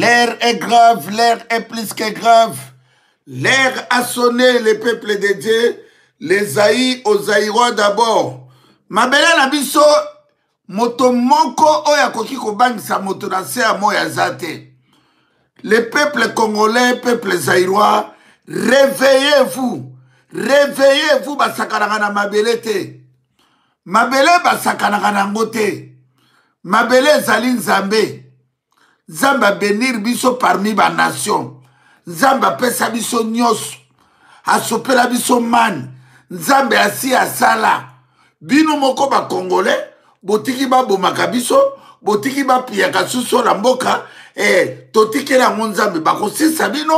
L'air est grave, l'air est plus que grave. L'air a sonné le peuple de Dieu, les Aïs aux Aïrois d'abord. Mabela na biso, moto moko oya koki kobangisa moto na se ya moya zate. Le peuple congolais, peuple zaïrois, réveillez-vous. Réveillez-vous, basakanaka na mabele te. Mabele basakanaka na ngote. Mabele ezali nzambe. Nzambe bénir biso parmi ba nation. Nzambe apesa biso nyos. Asopela biso man. Nzambe asi asala. Bino moko ba congolais, botiki ba bomaka biso, botiki ba piyaka suso la mboka, totiki la nzambe bakosisa bino.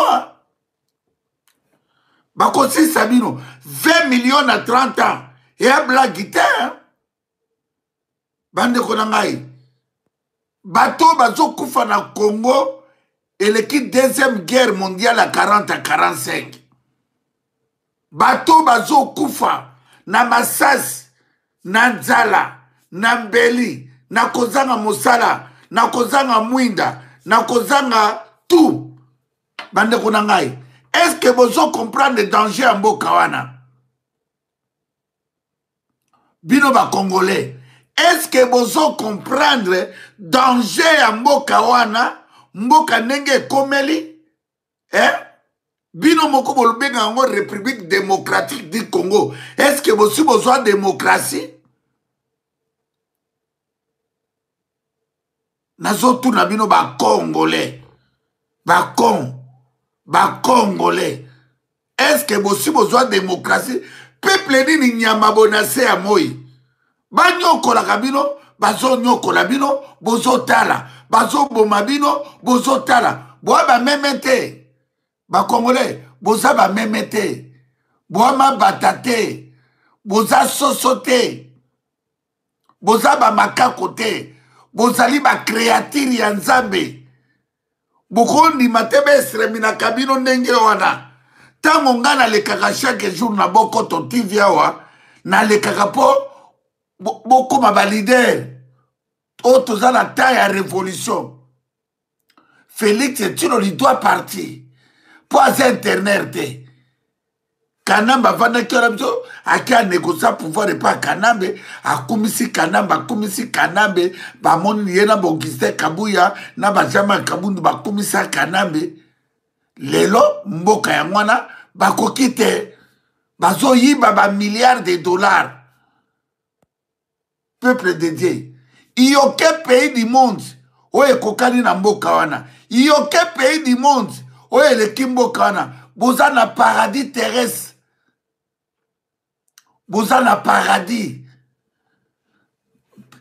Bakosisa bino 20 millions à 30 ans. Et à blaguité. Bande konangai. Bateau bazo kufa na Congo et l'équipe deuxième guerre mondiale à 40 à 45. Bateau bazo kufa na Masas, na Nzala, na Mbeli, na kozanga Mosala, na kozanga Mwinda, na kozanga tout. Bande konangai. Est-ce que vous comprenez le danger en Bokawana? Bino ba Congolais. Est-ce que vous comprenez le danger en Bokawana? Mboka nenge komeli? Bino moko bolbenga ngo République démocratique du Congo. Est-ce que vous avez besoin de démocratie? Nazotu na bino ba Congolais. Ba Congolais. Est-ce que vous avez besoin de démocratie? Peuple ni nyamabonase ya moi. Ba nyokola kabino, bazo nyokola bino, bozo tala. Bazo bomabino, bozo tala. Boa ba memete. Ba Congolais, boza ba memete. Boa ma batate. Boza sosote. Boza ba makakote. Bozali ba créatire ya nzambe. Bukondi matebe esremina kabino ndenge wana. Tango nga na lekaka chaque jour na boko to TV awa, na lekaka po boko ma leader. O toza na taille ya révolution. Félix Tshisekedi doit partir. Po asa internet te. Kanamba vana kiora biso akia négocier pouvoir de pas Kanambe akumisi Kanamba akumisi Kanambe ba moni yena Bongiste Kabuya na ba jama Kabundu ba kumisa Kanambe lelo mboka ya mwana bakokite bazo yiba ba milliards de dollars. Peuple de Dieu, il y a aucun pays du monde où est kokani na mboka wana. Il y a aucun pays du monde où est le kimboka wana. Boza na paradis terrestre. Boza na paradis.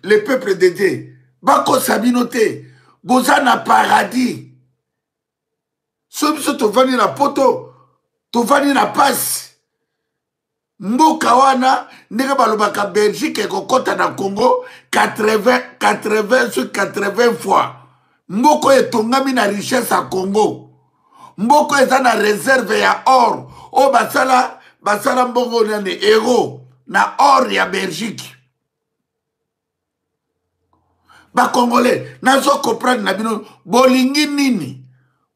Le peuple de Dieu. Bako sabinote. Boza na paradis. Sobiso tovani na poto. Tovani na passe. Mboka wana. Ndenge balobaka Belgique kokota na Congo. 80 sur 80 fois. Mboko etongami na richesse à Congo. Mboko eza na réserve ya or. O basala mbongo nane euro na or ya Belgique. Ba Congolais nazo comprendre na bino bolingi nini?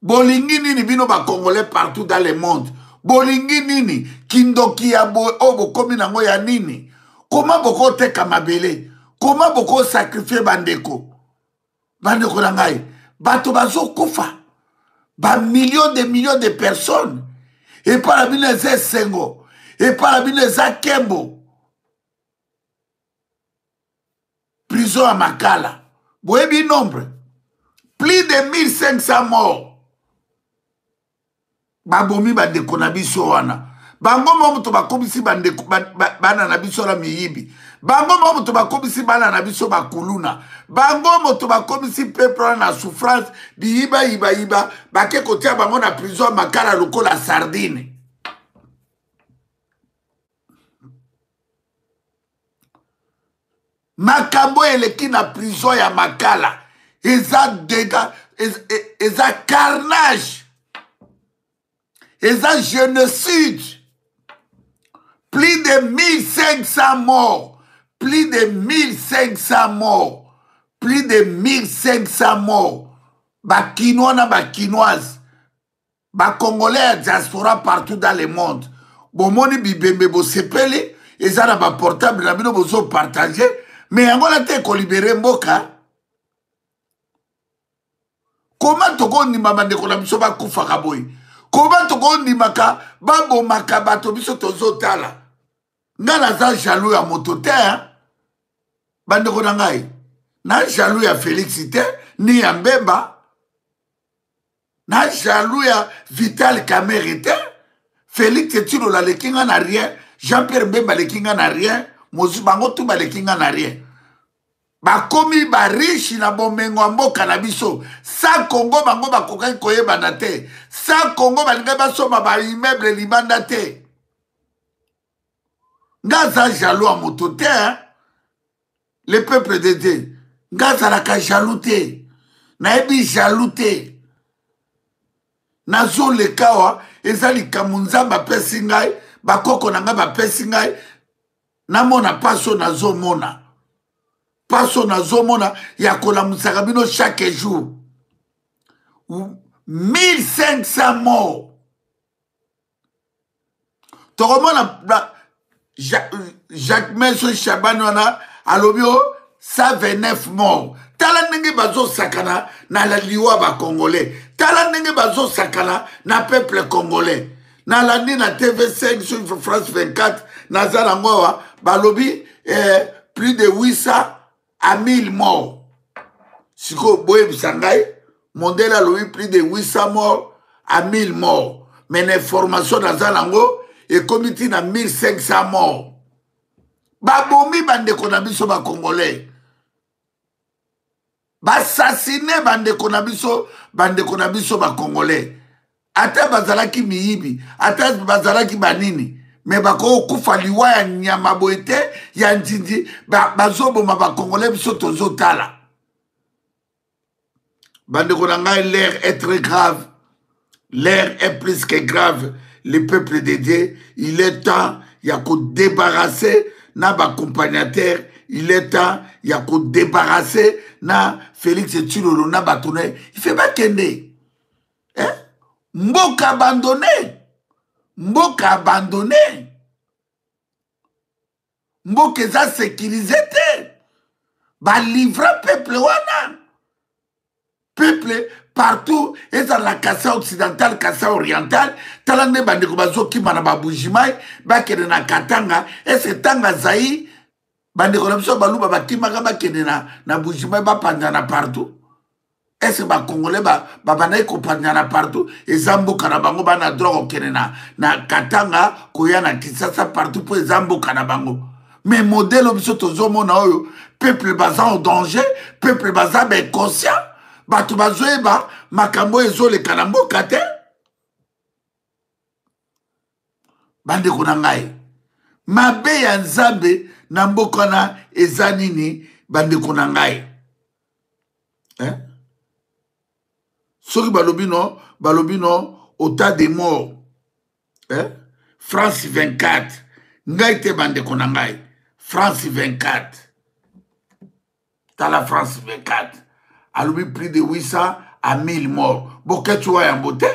Bolingi nini bino ba Congolais partout dans le monde? Bolingi nini? Kindoki ya obo komi nango ya nini? Comment boko teka mabele? Comment boko sacrifier bandeko? Bandeko na ngai bato bazo kufa. Ba millions de personnes. Et par la bine ze Sengo. Et par la bine za Kembo. Prison à Makala. Vous voyez le nombre. Plus de 1500 morts. Babomi bandeko na biso wana. Bango moto bakomisi bandeko bana na biso la miyibi. Bango moto bakomisi bana na biso bakuluna. Bango moto bakomisi peuple na souffrance biyiba iba bake kotia bango na prison Makala lokola sardine. Makambo eleki na prison ya Makala. Eza dégâts, eza carnage. Eza génocide. Plus de 1500 morts. Plus de 1500 morts. Plus de 1500 morts. ba Quinois na ba Quinoise, ba Congolais diaspora partout dans le monde. Bon moni bibembe bo sepeli, eza na ba portable na bino bozo partager, mais angola te ko libérer mboka. Comment toko ndima bandeko na biso ba kufa kaboy? Comment toko ndima ka ba bomaka bato biso tozo tala? Nga na za jaloux ya moto te, bandeko na ngai. Na jaloux ya Félix te, ni ya Mbemba. Na jaloux ya Vital Kamerhe te. Félix Tilo la lekinga na rien. Jean-Pierre Mbemba lekinga na rien. Mozu bango tu ba lekinga na rien. Ba komi ba riche na bomengo mboka na biso. Sa Congo bango ba kokaki koyebana te. Sa Congo balinga basoma ba immeuble libanda te. Ngaza jaloux à moto te, le peuple de Dieu. Ngaza la ka jaloux te. Naebi jaloux te. Nazo le kawa, ezali kamunzamba pesi ngai, bakoko na nga ba pesi ngai, namona paso nazo mona. Paso nazo mona, yakola musakabino chaque jour. 1500 morts. Toromona, Jacques Melson Chabanwana, alobio, 129 morts. Tala nenge bazo sakana na la liwa ba congolais. Tala nenge bazo sakana na peuple congolais. Na la ni na TV5 sur France 24, na zarangoa, balobi, plus de 800 à 1000 morts. Siko boye bisangai, mondela lobi plus de 800 morts à 1000 morts. Mais l'information na zarango, et comité na 1500 morts. Babomi bande konabiso ba congolais. Bassassiné bande konabiso ba congolais. Ata bazalaki miyibi, ata bazalaki banini. Mais bako kufa liwa ya nyama boete ya njindi bazobo ba congolais biso tozo tala. Bande konanga, l'air est très grave. L'air est plus que grave. Le peuple de Dieu, il est temps, il y a qu'à débarrasser na accompagnateur, il est temps, il y a qu'à débarrasser na Félix Tshilolo na Batoune. Il fait pas kende. Hein? Mboka abandonné. Mboka abandonné. Mboka eza sécurisé te. Ba livre peuple wana. Peuple partout, et dans la Kassa occidentale, Kassa orientale, talande bandeko bazo ki manaba bujimai, bakene na Katanga, et c'est tanga zaï, bandeko na biso balu ba kimaka bakene na bujimai ba pandana partout. Et c'est ba Congolais ba banaï ko pandana partout, et zambo kanabango ba na drogue kene na Katanga, koya na Kisasa partout pour zambo kanabango. Mais modèle biso tozo mona oyo, peuple bazan au danger, peuple bazan ben conscient. Batu bazoeba makambo ezo le kanambo kate bande kuna ngai mabe ya nzambe na mboka na ezanini bande kuna ngai soki balobino autant de morts France 24 ngai te bande kuna ngai France 24 tala France 24 aloubi plus de 800 à 1000 morts. Boke tu vois un beauté.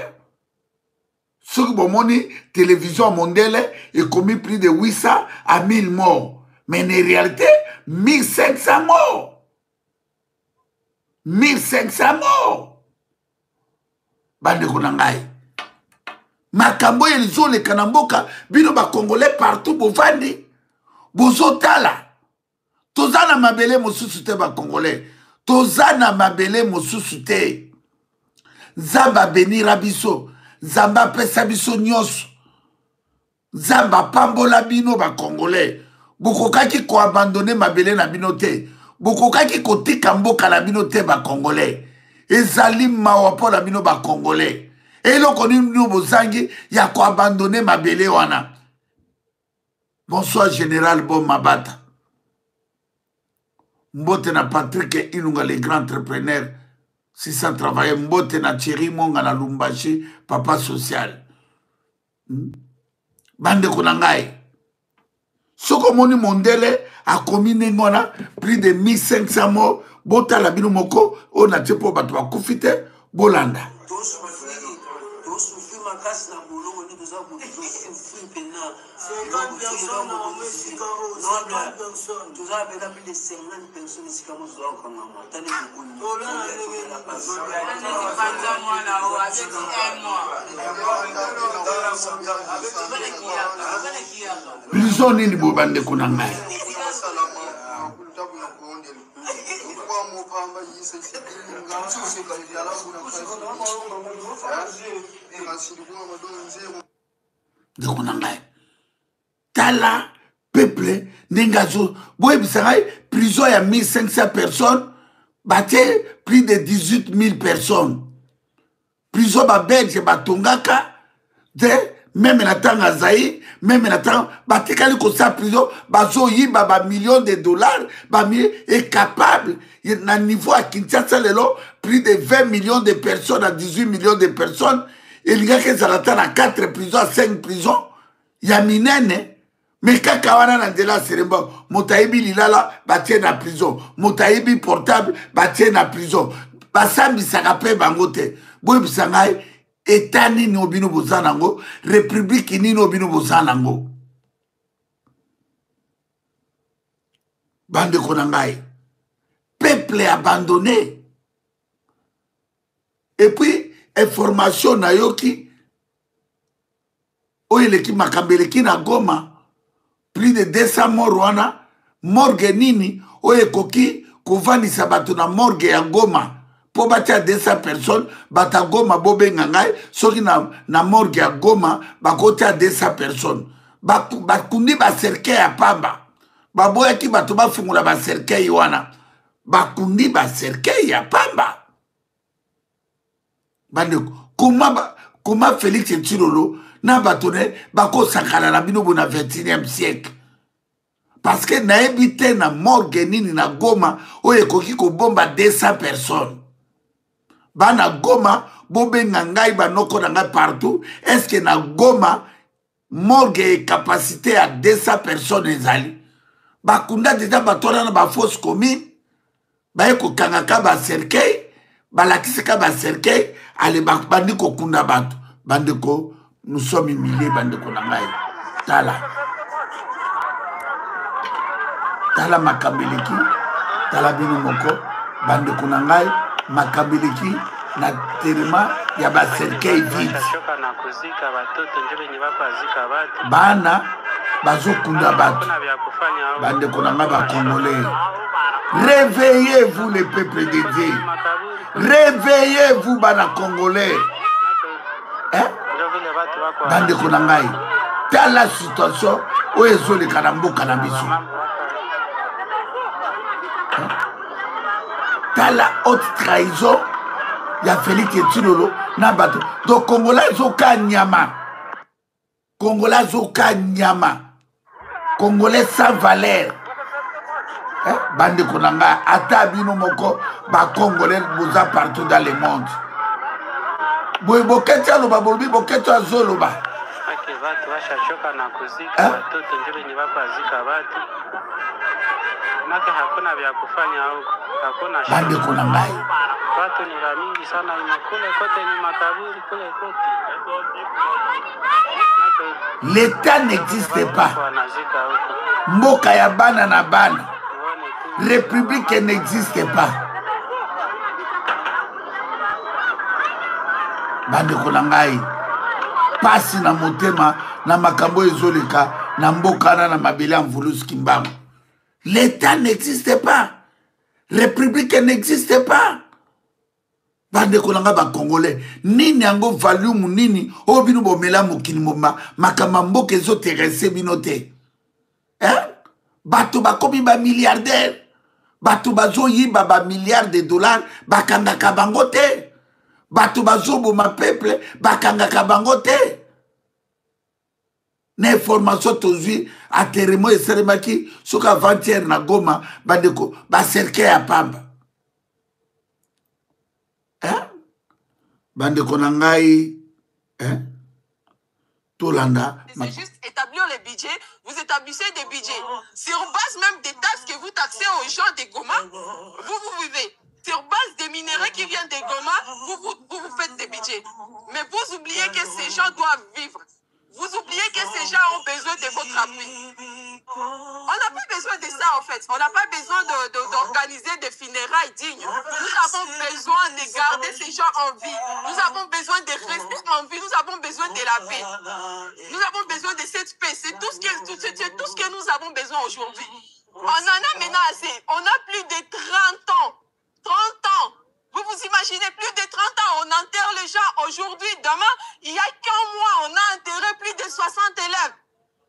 Ce que bon moni télévision mondiale est commis plus de 800 à 1000 morts. Mais en réalité, 1500 morts. 1500 morts. Bande konangai. Makambo yelizo le kanamboka bino ba congolais partout bovandi. Bozotala. Tozana mabele mosusu te ba congolais. Tozana mabele mosusu te. Zamba benira biso. Zamba pesa biso nyos. Zamba pambola bino ba congolais. Bokokaki ko abandonner mabele na bino te. Bokokaki ko tika mboka na bino te ba congolais. Ezali mawapo na bino ba congolais. Eloko nino bozangi ya ko abandonner mabele wana. Bonsoir général Bon Mabata. Mbote na Patrick Inunga, les grands entrepreneurs, si ça travaille. Mbote na Thierry Monga na Lumbashi, papa social. Bande konangai. Soko moni mondele a commis nengona plus de 1500 morts. Bota la bino moko, on a tepo batwa kufite, Bolanda. Prison nini bobande kuna ngai. De kuna ngai. Tala peuple nengazo boy bisangai prison ya 1500 personnes baté plus de 18 000 personnes. Prison ba belge batongaka de même na tanga zaï même na tanga batikali ko sa prison bazo yiba ba millions de dollars ba mi est capable na niveau à Kinshasa lelo plus de 20 millions de personnes à 18 millions de personnes et il y a que ça à 4 prisons à 5 prisons ya minene. Mais kaka wana na ndela seremba motayibi lilala batie na prison motayibi portable batie na prison basambisaka pe bango te boy bisangai État nini obino bozanango république nini obino bozanango bande konangai peuple abandonné et puis information na yoki oyeleki makambeleki na Goma plus de 200 morts wana morgue nini oye koki kovanisa bato na morgue ya Goma po batia 200 personnes bata Goma bobe ngangai soki na morgue ya Goma bakotia 200 personnes bakundi ba cercueil ya pamba baboyaki bato bafungula ba cercueil wana bakundi ba cercueil ya pamba bande comment Félix Tshilolo na batone bako sakala na bino bona 21e siècle parce que na ebité na morgue nini na Goma oye koki ko bomba 200 personnes bana Goma bobe ngangai banoko na ngai partout est-ce que na Goma morgue capacité à 200 personnes ezali bakunda déjà batona na ba fausse commune ba ko kangaka ba cercueil balakisaka ba cercueil ale bandi ko kunda bato bandeko. Nous sommes humiliés, bande konangai. Tala. Tala makambeleki. Tala bino moko. Bande konangai. Makambeleki. Na terima ya ba cercueil vide. Bana. Bazo kunda bato. Bande konangai ba Congolais. Réveillez-vous les peuples de Dieu. Réveillez-vous bana Congolais. Hein? Bande konangai tala situation o ezole kana mboka na biso tala haute trahison ya Félix Tshilolo na bato donc Congolais zoka nyama Congolais zoka nyama Congolais sans valeur bande konangai ata bino moko ba Congolais boza partout dans le monde. Boy boketia loba bolbi boketia zoloba. Ake watu washachoka na kuzika watoto ndio ni wako azika watu. Maka hakuna vya kufanya huko. Hakuna shida. Bande kuna ngai. Watu ni mingi sana kule kote ni makaburi kule kote. L'État n'existe pas. Mboka ya bana na bana. République n'existe pas. Bande konangai pasi na motema na makambo ezoleka na mboka na mabele mvulusi kimbango. L'État n'existe pas. République n'existe pas. Bande konanga ba Congolais nini yango volume nini o bino bomela mokili moma makamba mboka ezoterese bino te. Bato bakomi ba milliardaire bato bazo yiba ba milliards de dollars bakangaka bango te. Bato bazobo ma peuple bakangaka bango te. Na information tozwi ateremo eseremaki soka avant-hier na Goma bandeko ba cercueil ya pamba. Bandeko na ngai tolanda. C'est juste établir les budgets. Vous établissez des budgets sur base même des taxes que vous taxez aux gens de Goma. Vous vivez sur base des minéraux qui viennent de Goma. Vous oubliez que ces gens doivent vivre. Vous oubliez que ces gens ont besoin de votre appui. On n'a pas besoin de ça en fait. On n'a pas besoin d'organiser des funérailles dignes. Nous avons besoin de garder ces gens en vie. Nous avons besoin de rester en vie. Nous avons besoin de la paix. Nous avons besoin de cette paix. C'est tout ce que nous avons besoin aujourd'hui. On en a maintenant assez. On a plus de 30 ans. 30 ans. Vous vous imaginez, plus de 30 ans, on enterre les gens. Aujourd'hui, demain, il y a qu'un mois, on a enterré plus de 60 élèves.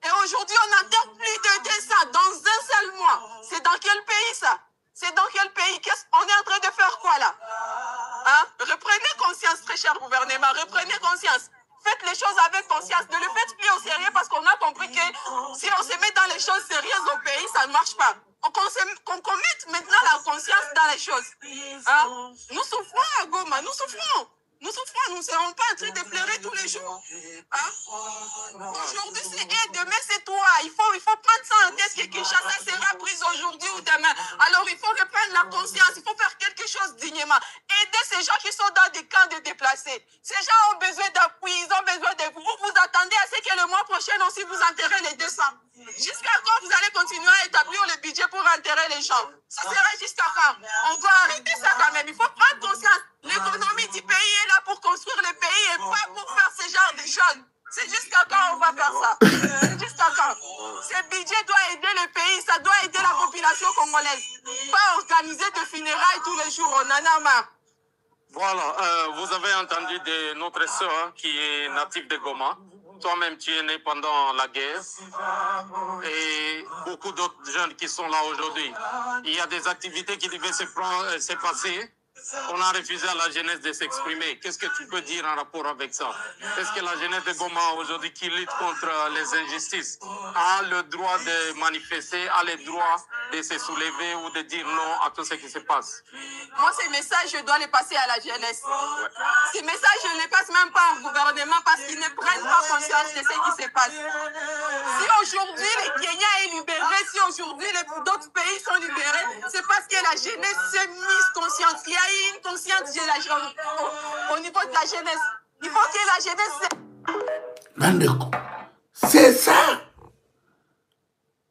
Et aujourd'hui, on enterre plus de 200 dans un seul mois. C'est dans quel pays ça? C'est dans quel pays? On est en train de faire quoi là? Hein? Reprenez conscience, très cher gouvernement. Reprenez conscience. Faites les choses avec conscience. Ne le faites plus au sérieux parce qu'on a compris que si on se met dans les choses sérieuses au pays, ça ne marche pas. Qu'on mette maintenant la conscience dans les choses. Hein? Nous souffrons à Goma, nous souffrons. Nous souffrons, nous ne serons pas en train de pleurer tous les jours. Hein? Aujourd'hui c'est et demain c'est toi. Il faut prendre ça en tête que Kinshasa sera prise aujourd'hui ou demain. Alors il faut reprendre la conscience, il faut faire quelque chose dignement. Aider ces gens qui sont dans des camps de déplacés. Ces gens ont besoin d'appui, ils ont besoin de vous. Vous attendez à ce que le mois prochain aussi vous enterrez les 200. Jusqu'à quand vous allez continuer à établir le budget pour enterrer les gens? Ça sera jusqu'à quand? On doit arrêter ça quand même. Il faut prendre conscience. L'économie du pays est là pour construire le pays et pas pour faire ce genre de choses. C'est jusqu'à quand on va faire ça? C'est jusqu'à quand? Ce budget doit aider le pays, ça doit aider la population congolaise. Pas organiser de funérailles tous les jours, on en a marre. Voilà, vous avez entendu de notre sœur qui est native de Goma. Toi-même, tu es né pendant la guerre et beaucoup d'autres jeunes qui sont là aujourd'hui. Il y a des activités qui devaient se passer. On a refusé à la jeunesse de s'exprimer. Qu'est-ce que tu peux dire en rapport avec ça? Est-ce que la jeunesse de Goma aujourd'hui qui lutte contre les injustices a le droit de manifester, a le droit de se soulever ou de dire non à tout ce qui se passe? Moi, ces messages, je dois les passer à la jeunesse. Ces messages, je ne les passe même pas au gouvernement parce qu'ils ne prennent pas conscience de ce qui se passe. Si aujourd'hui le Kenya est libéré, si aujourd'hui d'autres pays sont libérés, c'est parce que la jeunesse s'est mise conscience. Il y a eu une conscience au niveau de la jeunesse. Il faut que la jeunesse... C'est ça.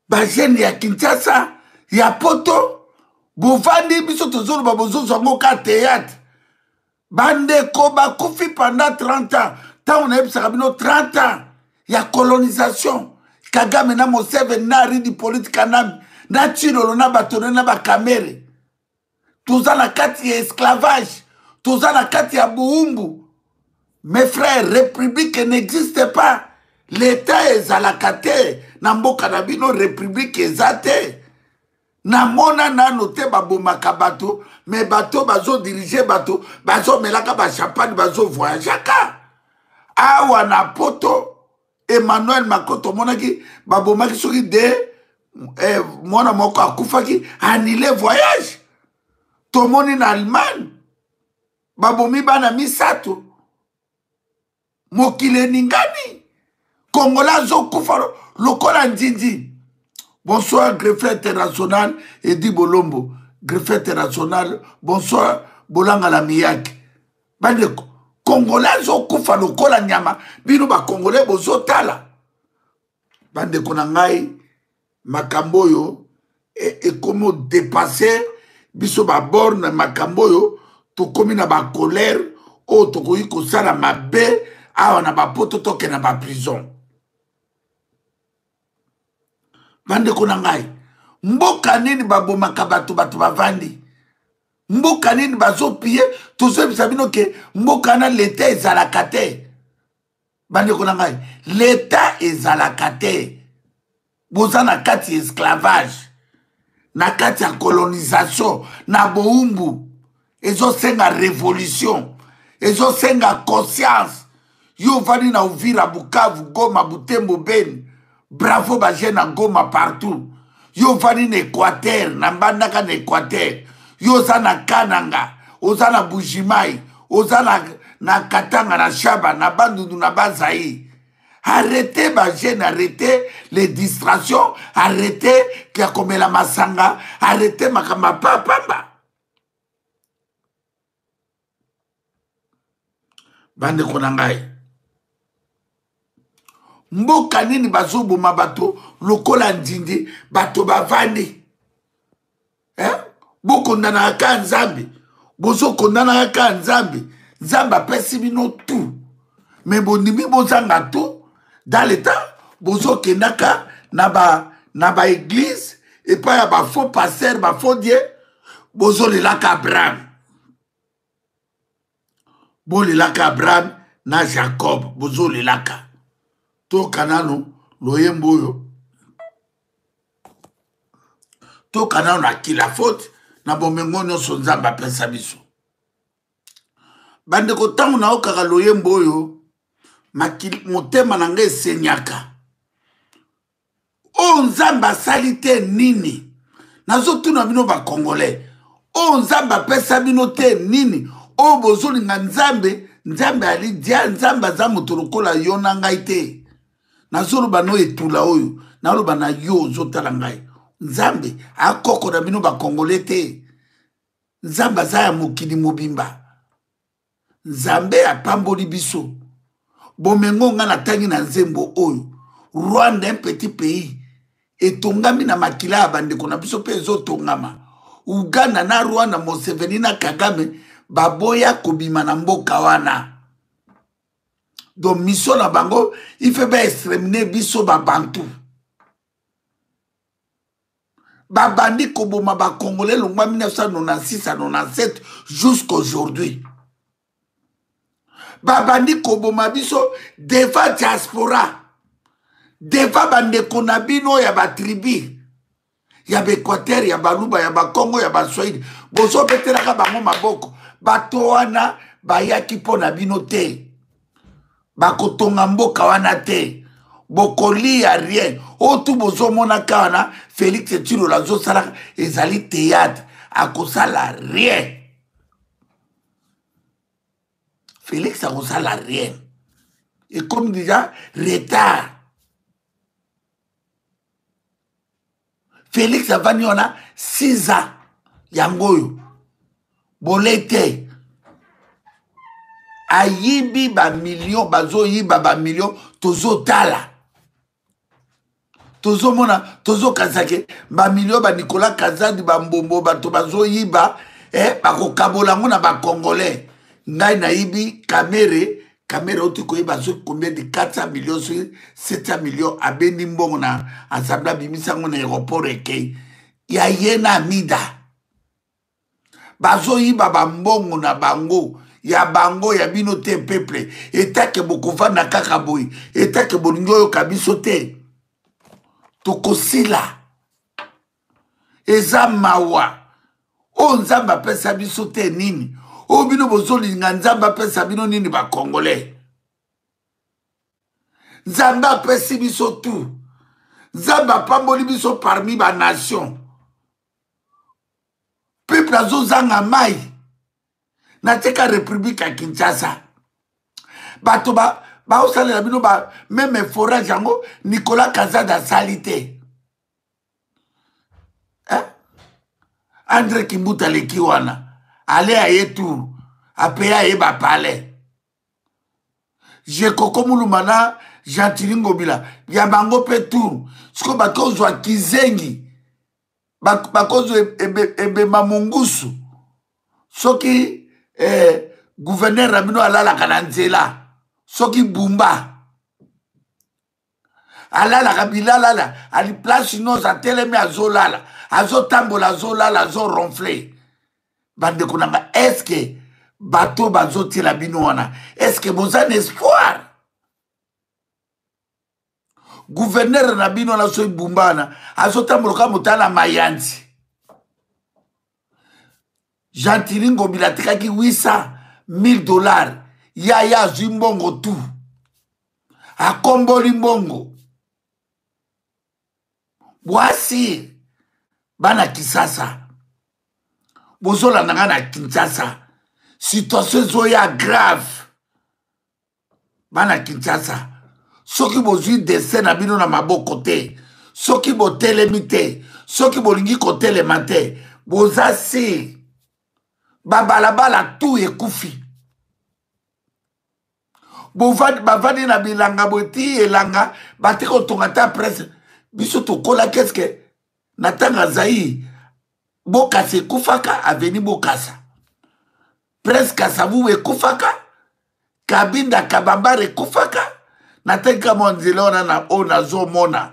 Bajene ya Kinshasa, ya poto, buvandi biso tozolo babozo zongo ka théâtre. Bande koba kufi pendant 30 ans. Tant on a eu 30 ans. Il y a colonisation. Kagame na Moseve na ridi politique kanam. Na chilolo na batone na bakamere. Toza na kati ya esclavage. Toza na kati ya buumbu. Mes frères, république n'existe pas. L'État est à la kate. Na mboka na bino république ezate. Na mona na note babomaka bato. Mais bato bazo diriger bato. Bazo melaka ba champagne bazo voyagaka. Awa na poto. Emmanuel Makoto monaki babomaki soki de mona moko akufaki annulé voyage. Tomoni na Allemagne. Babomi bana misato. Mokile ningani. Kongola zo kufa lokola njindi. Bonsoir greffier international Edi Bolombo. Greffier international bonsoir Bolanga la Miyaki. Bandeko Kongola zo kufa lokola nyama. Bino ba Kongolais bozo tala. Bandeko na ngai makamboyo et comment dépasser biso ba borne makamboyo to komi na ba colère o to koyi ko sala mabe awa na ba poto toke na ba prison. Bandeko na ngai mboka nini babomaka bato bavandi? Mboka nini bazo piller tozo bisabino ke mboka na l'État ezalaka te. Bandeko na ngai l'État ezalaka te. Boza na kati esclavage, na kati ya colonisation, na boumbu. Ezo senga révolution, ezo senga conscience. Yo vani na Uvira, Bukavu, Goma, Butembo, Beni. Bravo baje na Goma partout. Yo vani na Équateur, na Mbandaka na Équateur. Yo za na Kananga, oza na Bujimai, oza na Katanga, na Shaba, na Bandundu, na Bazaï. Arrêtez baje, arrêtez les distractions, arrêtez kia komela masanga, arrêtez makamba papa. Bande konangai. mboka nini bazoboma bato lokola ndindi bato bavandi bokondanaka ka nzambe bozokondanaka ka nzambe nzambe apesi bino tu me bondimi bozanga tu dans l'état bozokendaka na ba église epai ya bafaux pasteur bafaux dieu bozolelaka Abraham bolelaka Abraham na Jacob bozolelaka to kanano loyembo oyo to kanano na kila faute na bomengo nyonso nzambe apesa biso bandeko ntango naokaka loyembo oyo motema na ngai esenyaka o nzambe asali te nini nazotuna bino bakongolais o nzambe apesa bino te nini o bozolinga nzambe alidia nzambe aza moto lokola yo na ngai te nazoloba no etula oyo naloba na yo ozotala ngai nzambe akokola bino bakongolais te nzambe aza ya mokili mobimba nzambe apamboli biso bomengo nga natangi na nzembo oyo Rwanda un petit pays etongami na makila ya bandeko na biso mpe ezotongama Uganda na Rwanda Museveni na Kagame baboya kobima na mboka wana donc mission na bango ife ba exterminer biso babantu babandi koboma bakongolais longwa 1996 à 97 jusqu'aujourd'hui babandi koboma biso devant diaspora devant bandeko na bino ya batribi ya baEquateur ya baluba ya bakongo ya baswahili bozobetelaka bango maboko bato wana bayaki mpo na bino te bakotonga mboka wana te bokolia rien otu bozomonaka wana Félix Tshisekedi azosala ezali théâtre akosala rien Félix akosala rien et comme déjà retard Félix avani wana 6 ans yango oyo bolete ayibi ba million bazoyiba ba million tozotala tozomona tozokazake ba million ba Nicolas Kazadi ba mbombo bato bazoyiba bakokabolango na ba congolais ngai nayibi kamera oti koyeba so combien de 400 millions 700 millions abendi mbongo na asabla bimisango na aéroport ekei ya yena mida bazoyiba bambongo na bango ya bino te peuple etake bokovanda kaka boyi etake bolingi oyoka biso te tokosila eza mawa o nzambe apesa biso te nini o bino bozolinga nzambe apesa bino nini bakongolais nzambe apesi biso tu nzambe apamboli biso parmi banation peuple azozanga mai na teka république ya Kinshasa bato baosalela bino meme forage yango Nicolas Kazadi asali te André Kimbuta leki wana ale aye tour apeya aye bapale Jekoko Mulumana Gentili Ngobila ya bango pe tour siko bakozwa kizengi bakozwa ebema mongusu soki gouverneur Rabino alalaka na nzela soki bumba alalaka bilalala ali place nyonso atelemi azolala azotambola azolala azoronfle bandeko nanga eske bato bazotiela bino wana eske boza na espoir gouverneur na bino na so ibumba wana azotamboloka motala mayanzi Gentili Ngobila atikaki $800,000 ya azwi mbongo tu akomboli mbongo bwasi bana Kisasa bozolandanga na Kinshasa situation ezoya grave bana Kinshasa soki bozwi dessin na bino na maboko te soki botelemi te soki bolingi kotelema te boza si babalabala tu ekufi bavandi na bilanga boti elanga batiko tongata presse biso tokola qu'est-ce que natanga zaï bokasa ekufaka aveni bokasa presque kasavu ekufaka kabinda kabambare ekufaka natenga monzela ona na o nazomona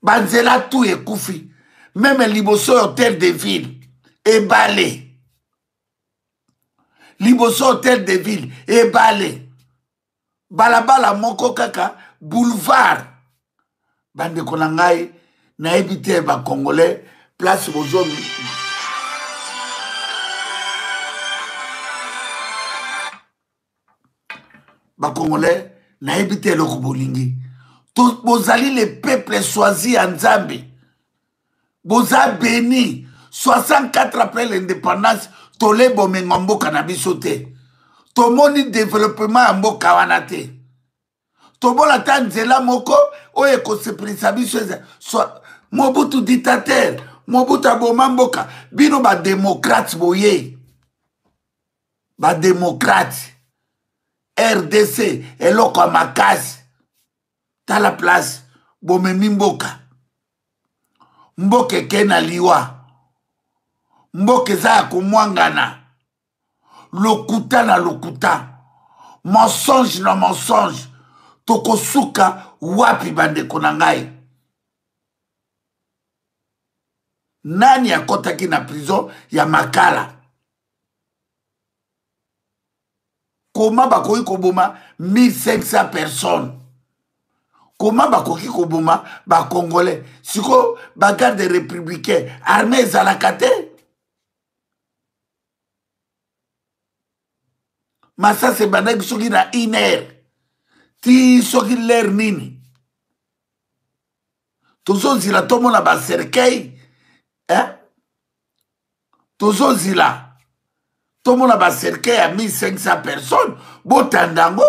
banzela tu ekufi même liboso hôtel de ville ebale liboso hôtel de ville ebale balabala moko kaka boulevard bandeko na ngai nayebi te bakongolais place bozo bakongolais nayebi te eloko bolingi bozali le peuple choisi ya nzambe boza béni 64 après l'indépendance tolebomenga mboka na biso te tomoni développement ya mboka wana te tomona ta nzela moko oyo ekosepelisa biso Mobutu dictateur Mobutu aboma mboka bino badémocrate boye badémocrate RDC eloko ya makasi tala place bomemi mboka mboka eke na liwa mboka eza ya komwangana lokuta na lokuta mensonge na mensonge tokosuka wapi bandeko na ngai nani akotaki na prison ya makala koma bakoki koboma 1500 personnes koma bakoki koboma bakongolais siko bagarde républicain armée ezalaka te masasi ebandaki soki na 1 heure ti soki lere nini tozozila tomona baserkei tozozila tomona baserkei ya 1500 personnes botandango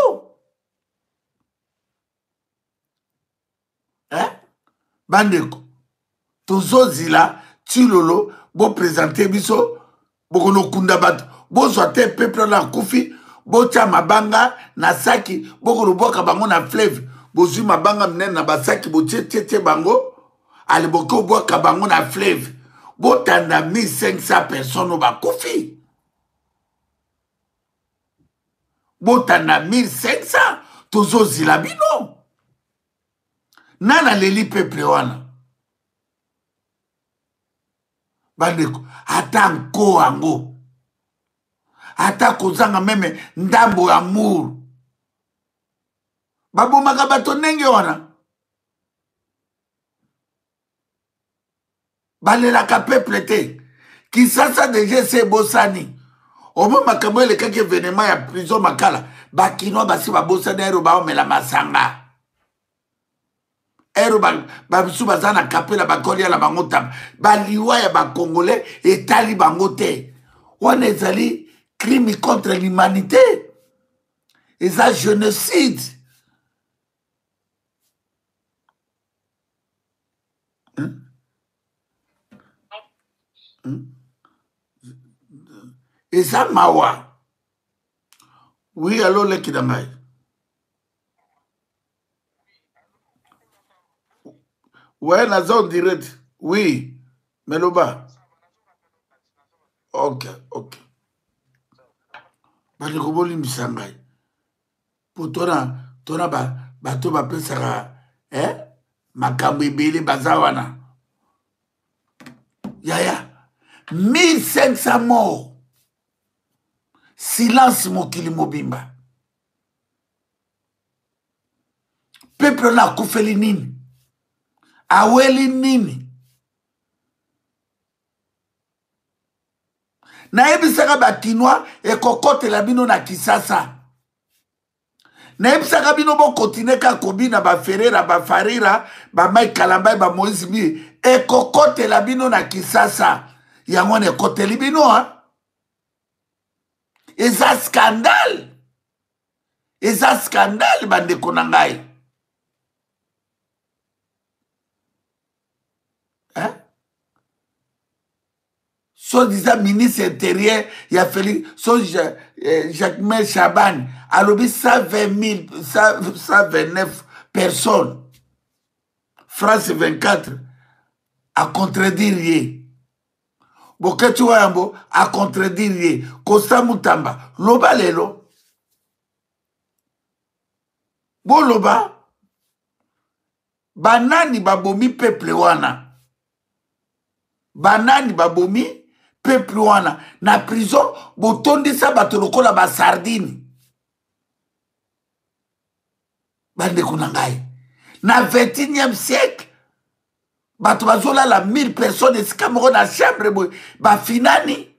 bandeko tozozila tilolo boprésente biso bokonokunda bato bozwa te peuple na kufi botia mabanga na saki bokonoboka bango na fleuve bozwi mabanga minene na basaki botie bango aliboki obwaka bango na fleuve botanda 1500 personnes bakufi botanda 1500 tozozila bino nana leli peuple wana bandeko ata nko yango ata kozanga meme ndambo ya muru babomaka bato ndenge wana balelaka peuple te kisasa deja se ebosani omo makambo elekaki evenema ya prison makala bakinois basi babosani ero baomela masanga ero babisu baza na kapela bakolia na bango tamba baliwa ya bakongolais etali bango te wana ezali crime contre l'humanité eza génocide eza mawa oui alo leki na ngai ouais naza en direct oui meloba ok bandeko bolimbisa ngai po tona bato bapesaka makambo ebele baza wana yaya 1500 morts silence mokili mobimba peuple na akufeli nini aweli nini nayebisaka bakinois ekokotela bino na kisasa nayebisaka bino bokontinue kaka kobina baferera bafarira bamai kalambai bamoïse bi ekokotela bino na kisasa yango wana ekoteli bino eza scandale bandeko na ngai soi-disant ministre intérieur, il a fallu, Jacques Chaban, a lobby 129 personnes. France 24 a contredit. Boketu Wayambo a contredit. Costa Mutamba, loba lelo. Bon loba. Banani babomi peuple wana. Banani babomi peuple wana. Na prison, botondi sa batoloko la ba sardine. Bande kunangai. Na 21e siècle, bato bazola la 1000 personnes et Cameroun na chambre ba finani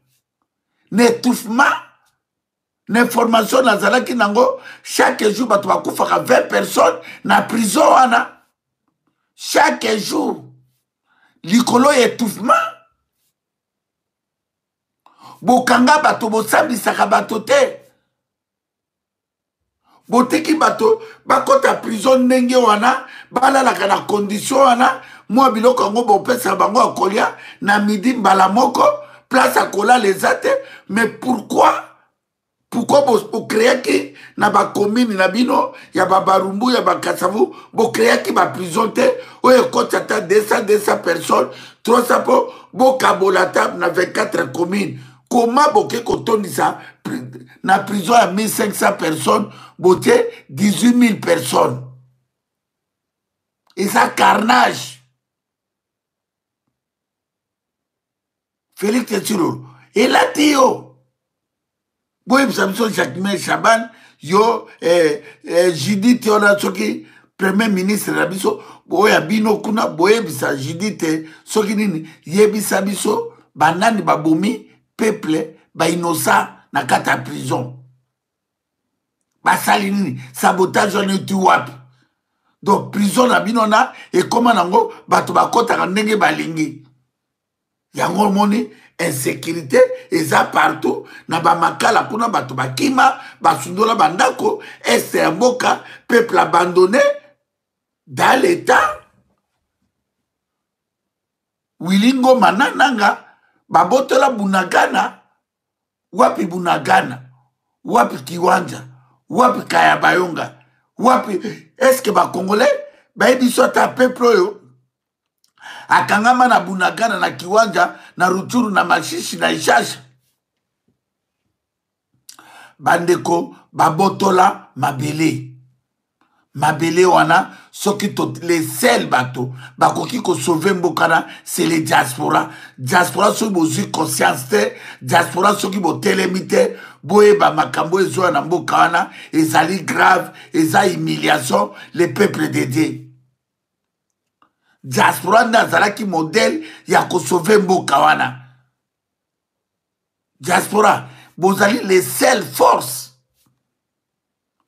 n'étouffement n'information na zalaki nango chaque jour bato bakufaka 20 personnes na prison wana chaque jour likolo étouffement bokanga bato bosambisaka bato te boteki bato bakota prison ndenge wana balalaka na condition wana mwa biloko yango bopesa bango akolia na midi mbala moko place akola les ate mais pourquoi vous créez na ba commune na bino ya ba Barumbu ya ba Kasavu bo créez ba prison te oye kota ta 200 personnes 300 po bo kabolata na 24 communes. Comment boke kotondisa na prison à 1500 personnes, bote 18 000 personnes. Et ça carnage. Félix Tchilolo. Et là, Tio. Boye Samson Jacques Chaban, yo, Judith Théonasoki, Premier ministre Rabiso, boye Abino Kuna, boye bisa Judith, soki nini, yebisa biso, banani babomi, peuple ba innocent na kata prison basali nini sabotage on etu wapi donc prison na binona et comment nango bato bakota ndenge balingi yango moni insécurité eza partout na ba makala kuna bato bakima basundola bandako est mboka peuple abandonné dans l'état Wilingo manananga babotola Bunagana, wapi Bunagana, wapi Kiwanja, wapi Kayabayonga, wapi, est-ce que ba Congolais, ba ebisota peuple yo, akangama na Bunagana na Kiwanja, na Rutshuru na Mashishi na Ishasha. Bandeko, babotola mabele. Mabele wana, soki to les seuls bateaux, bakoki ko sauver mbokana, c'est les diaspora. Diaspora soki bozi conscience te, diaspora soki bo telemite, boye ba makambo ezo na mbokana, ezali grave, eza humiliation, les peuples dédiés. Diaspora nazalaki modèle ya ko sauver mbokawana. Diaspora, bozali les seules forces.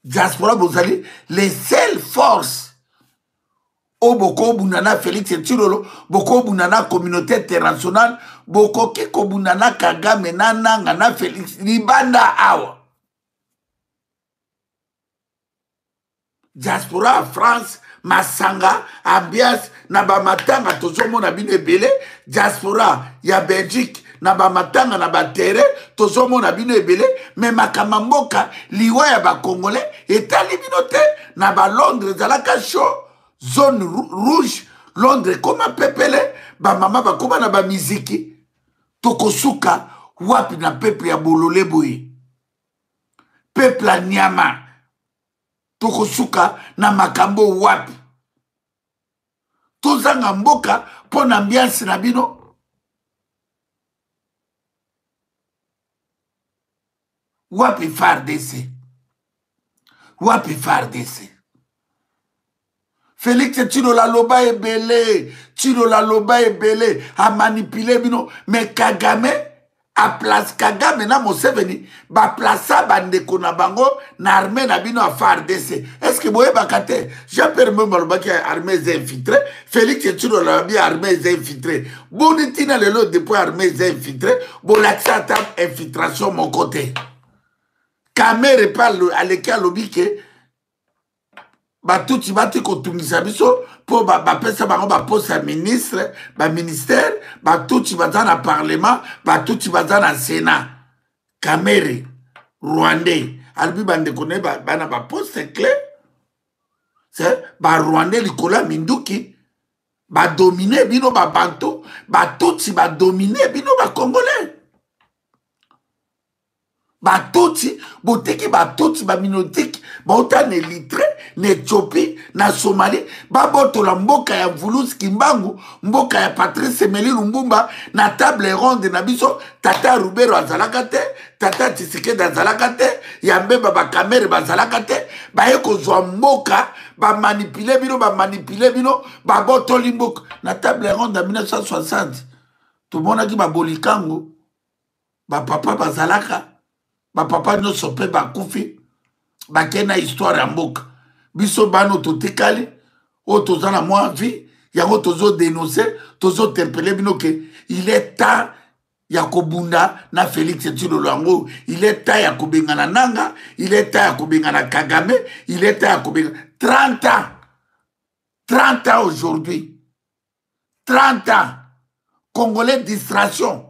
Diaspora bozali les seules forces au boko bunana Félix Tchilolo boko bunana communauté internationale boko kiko bunana Kagame nanga na Félix libanda awa diaspora France masanga ambiance na ba matanga tozomo na bino ebele diaspora ya Belgique na ba matanga na ba terre tozomo na bino ebele mais makamamboka liwa ya ba congolais etali bino te na ba Londres zalaka show zone rouge Londres koma pepele ba mama ba koma na ba miziki tokosuka wapi na peuple ya bolole boye peuple ya nyama tokosuka na makambo wapi tozanga mboka pona ambiance na bino wapi FARDC wapi FARDC Félix Tchilolo loba ebele Tchilolo loba ebele a manipulé bino mais Kagame a place Kagame na Museveni ba plaça bandeko na bango na armée na bino a FARDC. Est-ce que boye bakate Jean-Pierre Mbemba qui a armée infiltrée Félix Tchilolo a bien armée infiltrée bonitina lelo depuis armée infiltrée bon l'accès à infiltration mon côté Kamere parle à l'école lobby que batuti bati kotungisa biso po bapesa bango baposte ya ministre baministère batuti baza na parlement batuti baza na sénat Kamere rwandais albi bandeko ne bana baposte clé c'est barwandais likolo ya minduki badomine bino babantu batuti badomine bino bacongolais batuti boteki batuti baminotiki bauta na Eritre na Ethiopie na Somalie babotola mboka ya Vulusi Kimbangu mboka ya Patrice Emery Lumumba na table ronde na biso tata Rubero azalaka te tata Tshisekedi azalaka te Yambemba bakamere bazalaka te baye kozwa mboka bamanipule bino babotoli mboka na table ronde ya 1960 tomonaki babolikango bapapa bazalaka bapapa nyonso mpe bakufi bakei na histoire ya mboka biso bano totekali oyo toza na mwa vie yango tozodénonce tozoterpele bino ke il est temps ya kobunda na Félix Tshilolo yango il est temps ya kobengana Nanga il est temps ya kobengana Kagame il est temps ya kobengana 30 ans aujourd'hui 30 ans Congolais distraction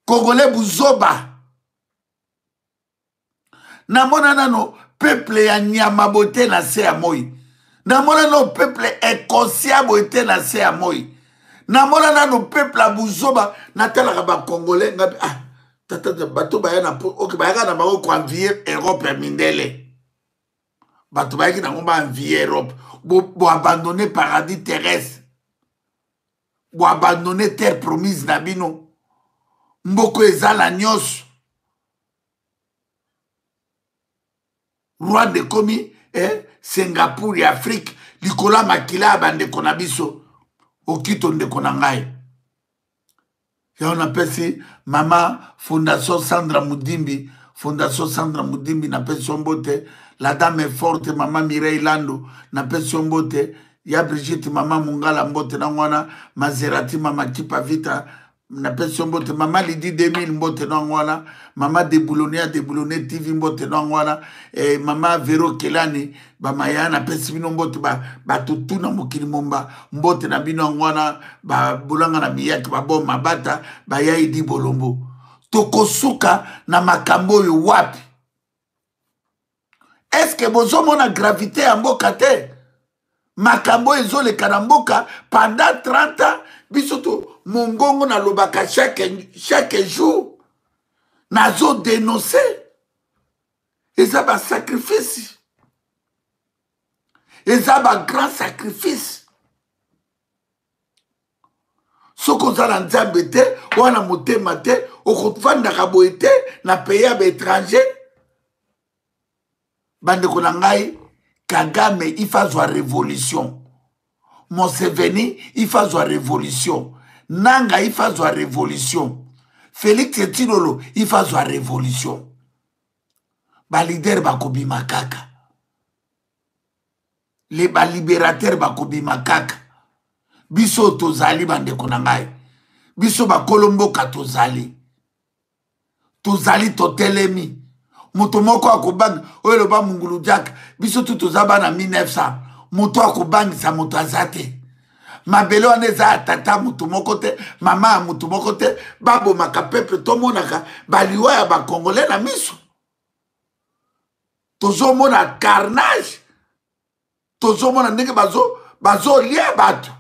Congolais buzoba namona nano peuple ya nyama bote na se ya moi namona nano peuple inconscient bote na se ya moi namona nano peuple abuzoba natalaka ba congolais ngabi tata bato baya na ok baya na bango ko envier Europe ya mindele bato baya ki na ngomba envier Europe bo abandonner paradis terrestre bo abandonner terre promise na bino mboko ezala nyonso Rwanda komi Singapour ya Afrique likola makila bandeko na biso okito ndeko na ngai ya on appelle mama Fondation Sandra Mudimbi na pesi mbote la dame est forte mama Mireille Lando na pesi mbote ya Brigitte mama Mungala mbote na ngwana Maserati mama Kipa Vita na pesi mbote mama Lidi 2000 mbote na ngwana mama Deboulonné TV mbote na ngwana mama Vero Kelani ba maya na pesi bino mbote ba tutuna mokili momba mbote na bino ngwana ba bulanga na miyaki ba boma bata ba yaidi bolombo tokosuka na makambo yo wapi est-ce que bozomona gravité ya mboka te makambo ezoleka na mboka pendant 30 ans biso mongongo na lobaka chaque jour nazo dénoncer eza ba sacrifice eza ba grand sacrifice soko zala nzambe te wana motema te okofandaka boye te na pays ya baétranger bandeko na ngai Kagame il fazwa révolution Museveni il fazwa révolution Nanga il fazwa révolution Félix Tshilolo il fazwa révolution ba leader bakobima kaka les ba libérateurs bakobima kaka biso tozali bandeko na ngai biso bakolomboka tozali totelemi moto moko akobanga oyo loba mungulu jaka biso toza na 1900 moto akobangisa moto azate mabele wana eza tata moto moko te mama moto moko te babomaka peuple tomonaka baliwa ya bakongolais na miso tozomona carnage tozomona ndenge bazolia bato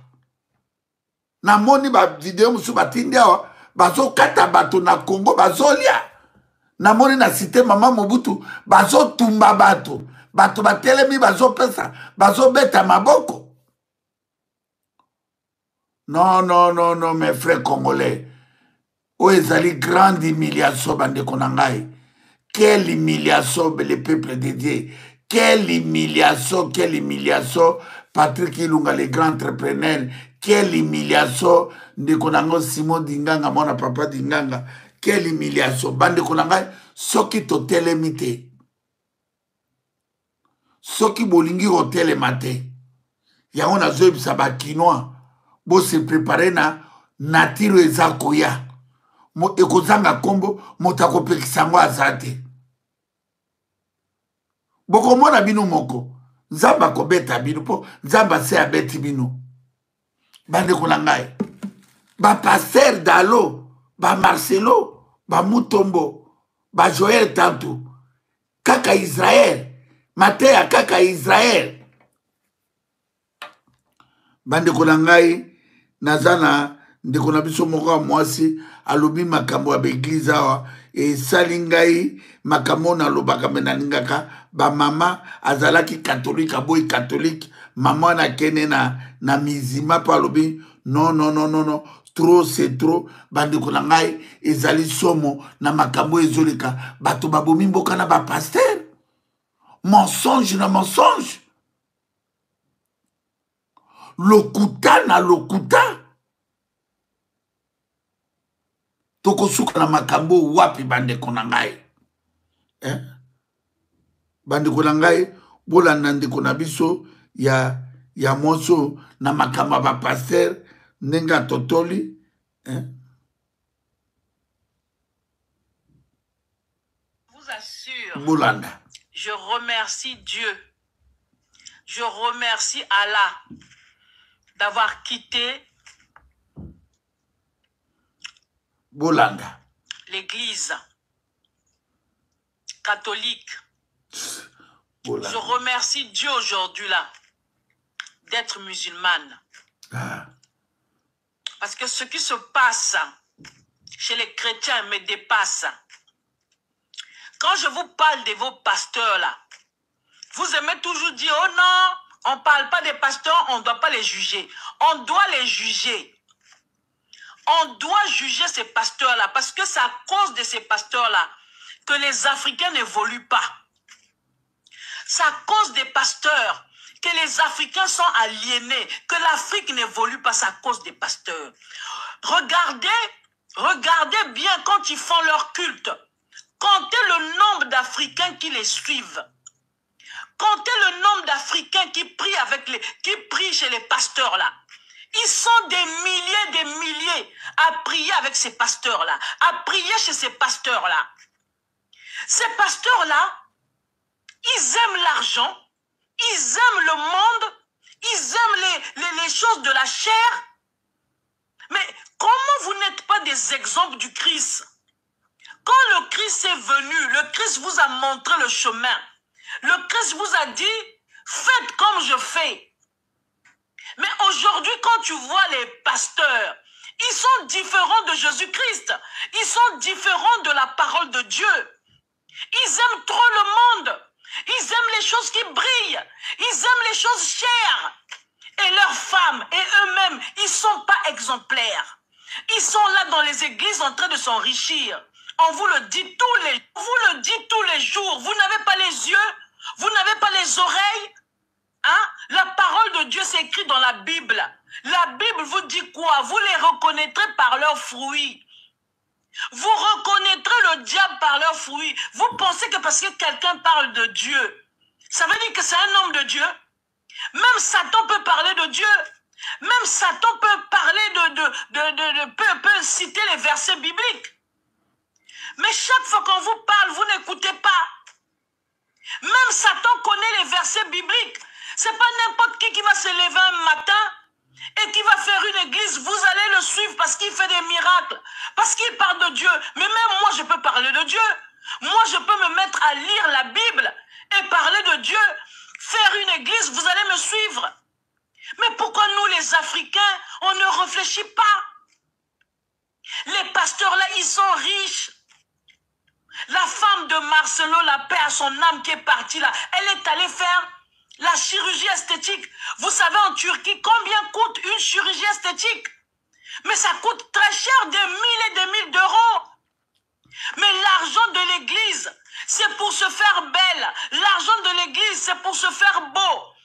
namoni bavideo mosusu batindi awa bazokata bato na Congo bazolia namoni na cité mama Mobutu bazotumba bato batelemi bazopesa bazobeta maboko non mes frères congolais o ezali grande humiliation bandeko na ngai quelle humiliation le peuple de Dieu quelle humiliation Patrick Ilunga le grand entrepreneur quelle humiliation ndeko nango Simon Dinganga mwana papa Dinganga quelle humiliation bandeko na ngai soki totelemi te soki bolingi kotelema te yango nazoyebisa bakinois bo se prepare na natiro eza koya ekozanga kombo moto akopekisa yango aza te bokomona bino moko Nzamba kobeta bino po nzamba se abeti bino. Bande konangai. Ba pasteur Dalo, ba Marcelo, ba Mutombo, ba Joël Tantou. Kaka Israël. Matéa kaka Israël. Bande konangai nazana ndeko na biso moko mwasi alobi makambo ya église awa e salingai makambo na lobaka menaningaka ba mama azalaki catholique aboyi catholique mama na kene na mizima pa alobi non trop c'est trop bandeko na ngai ezali somo na makambo ezoleka bato babomi mboka na ba pasteur mensonge na mensonge lokuta na lokuta tokosuka na makambo wapi bandeko na ngai bandeko na ngai bolanda ndeko na biso ya moso na makambo ba pasteur ndenge atotoli vous assure bolanda. Je remercie Dieu, je remercie Allah d'avoir quitté bolanda l'église catholique. bolanda. Je remercie Dieu aujourd'hui là d'être musulmane. Parce que ce qui se passe chez les chrétiens me dépasse. Quand je vous parle de vos pasteurs là, vous aimez toujours dire, oh non, on ne parle pas des pasteurs, on ne doit pas les juger. On doit les juger. On doit juger ces pasteurs-là parce que c'est à cause de ces pasteurs-là que les Africains n'évoluent pas. C'est à cause des pasteurs que les Africains sont aliénés, que l'Afrique n'évolue pas, c'est à cause des pasteurs. Regardez bien quand ils font leur culte. Comptez le nombre d'Africains qui les suivent. Comptez le nombre d'Africains qui prient chez les pasteurs-là. Ils sont des milliers à prier avec ces pasteurs-là, à prier chez ces pasteurs-là. Ces pasteurs-là, ils aiment l'argent, ils aiment le monde, ils aiment les choses de la chair. Mais comment vous n'êtes pas des exemples du Christ? Quand le Christ est venu, le Christ vous a montré le chemin. Le Christ vous a dit, faites comme je fais. Mais aujourd'hui, quand tu vois les pasteurs, ils sont différents de Jésus-Christ. Ils sont différents de la parole de Dieu. Ils aiment trop le monde. Ils aiment les choses qui brillent. Ils aiment les choses chères. Et leurs femmes et eux-mêmes, ils ne sont pas exemplaires. Ils sont là dans les églises en train de s'enrichir. On vous le dit tous les jours. Vous n'avez pas les yeux, vous n'avez pas les oreilles. Hein? La parole de Dieu s'écrit dans la Bible. La Bible vous dit quoi? Vous les reconnaîtrez par leurs fruits. Vous reconnaîtrez le diable par leurs fruits. Vous pensez que parce que quelqu'un parle de Dieu, ça veut dire que c'est un homme de Dieu? Même Satan peut parler de Dieu. Même Satan peut parler peut citer les versets bibliques. Mais chaque fois qu'on vous parle, vous n'écoutez pas. Même Satan connaît les versets bibliques. C'est pas n'importe qui va se lever un matin et qui va faire une église. Vous allez le suivre parce qu'il fait des miracles, parce qu'il parle de Dieu. Mais même moi, je peux parler de Dieu. Moi, je peux me mettre à lire la Bible et parler de Dieu. Faire une église, vous allez me suivre. Mais pourquoi nous, les Africains, on ne réfléchit pas? Les pasteurs là, ils sont riches. La femme de Marcelo, la paix à son âme qui est partie là, elle est allée faire la chirurgie esthétique. Vous savez en Turquie combien coûte une chirurgie esthétique? Mais ça coûte très cher, des mille et des mille d'euros. Mais l'argent de l'église, c'est pour se faire belle. L'argent de l'église, c'est pour se faire beau.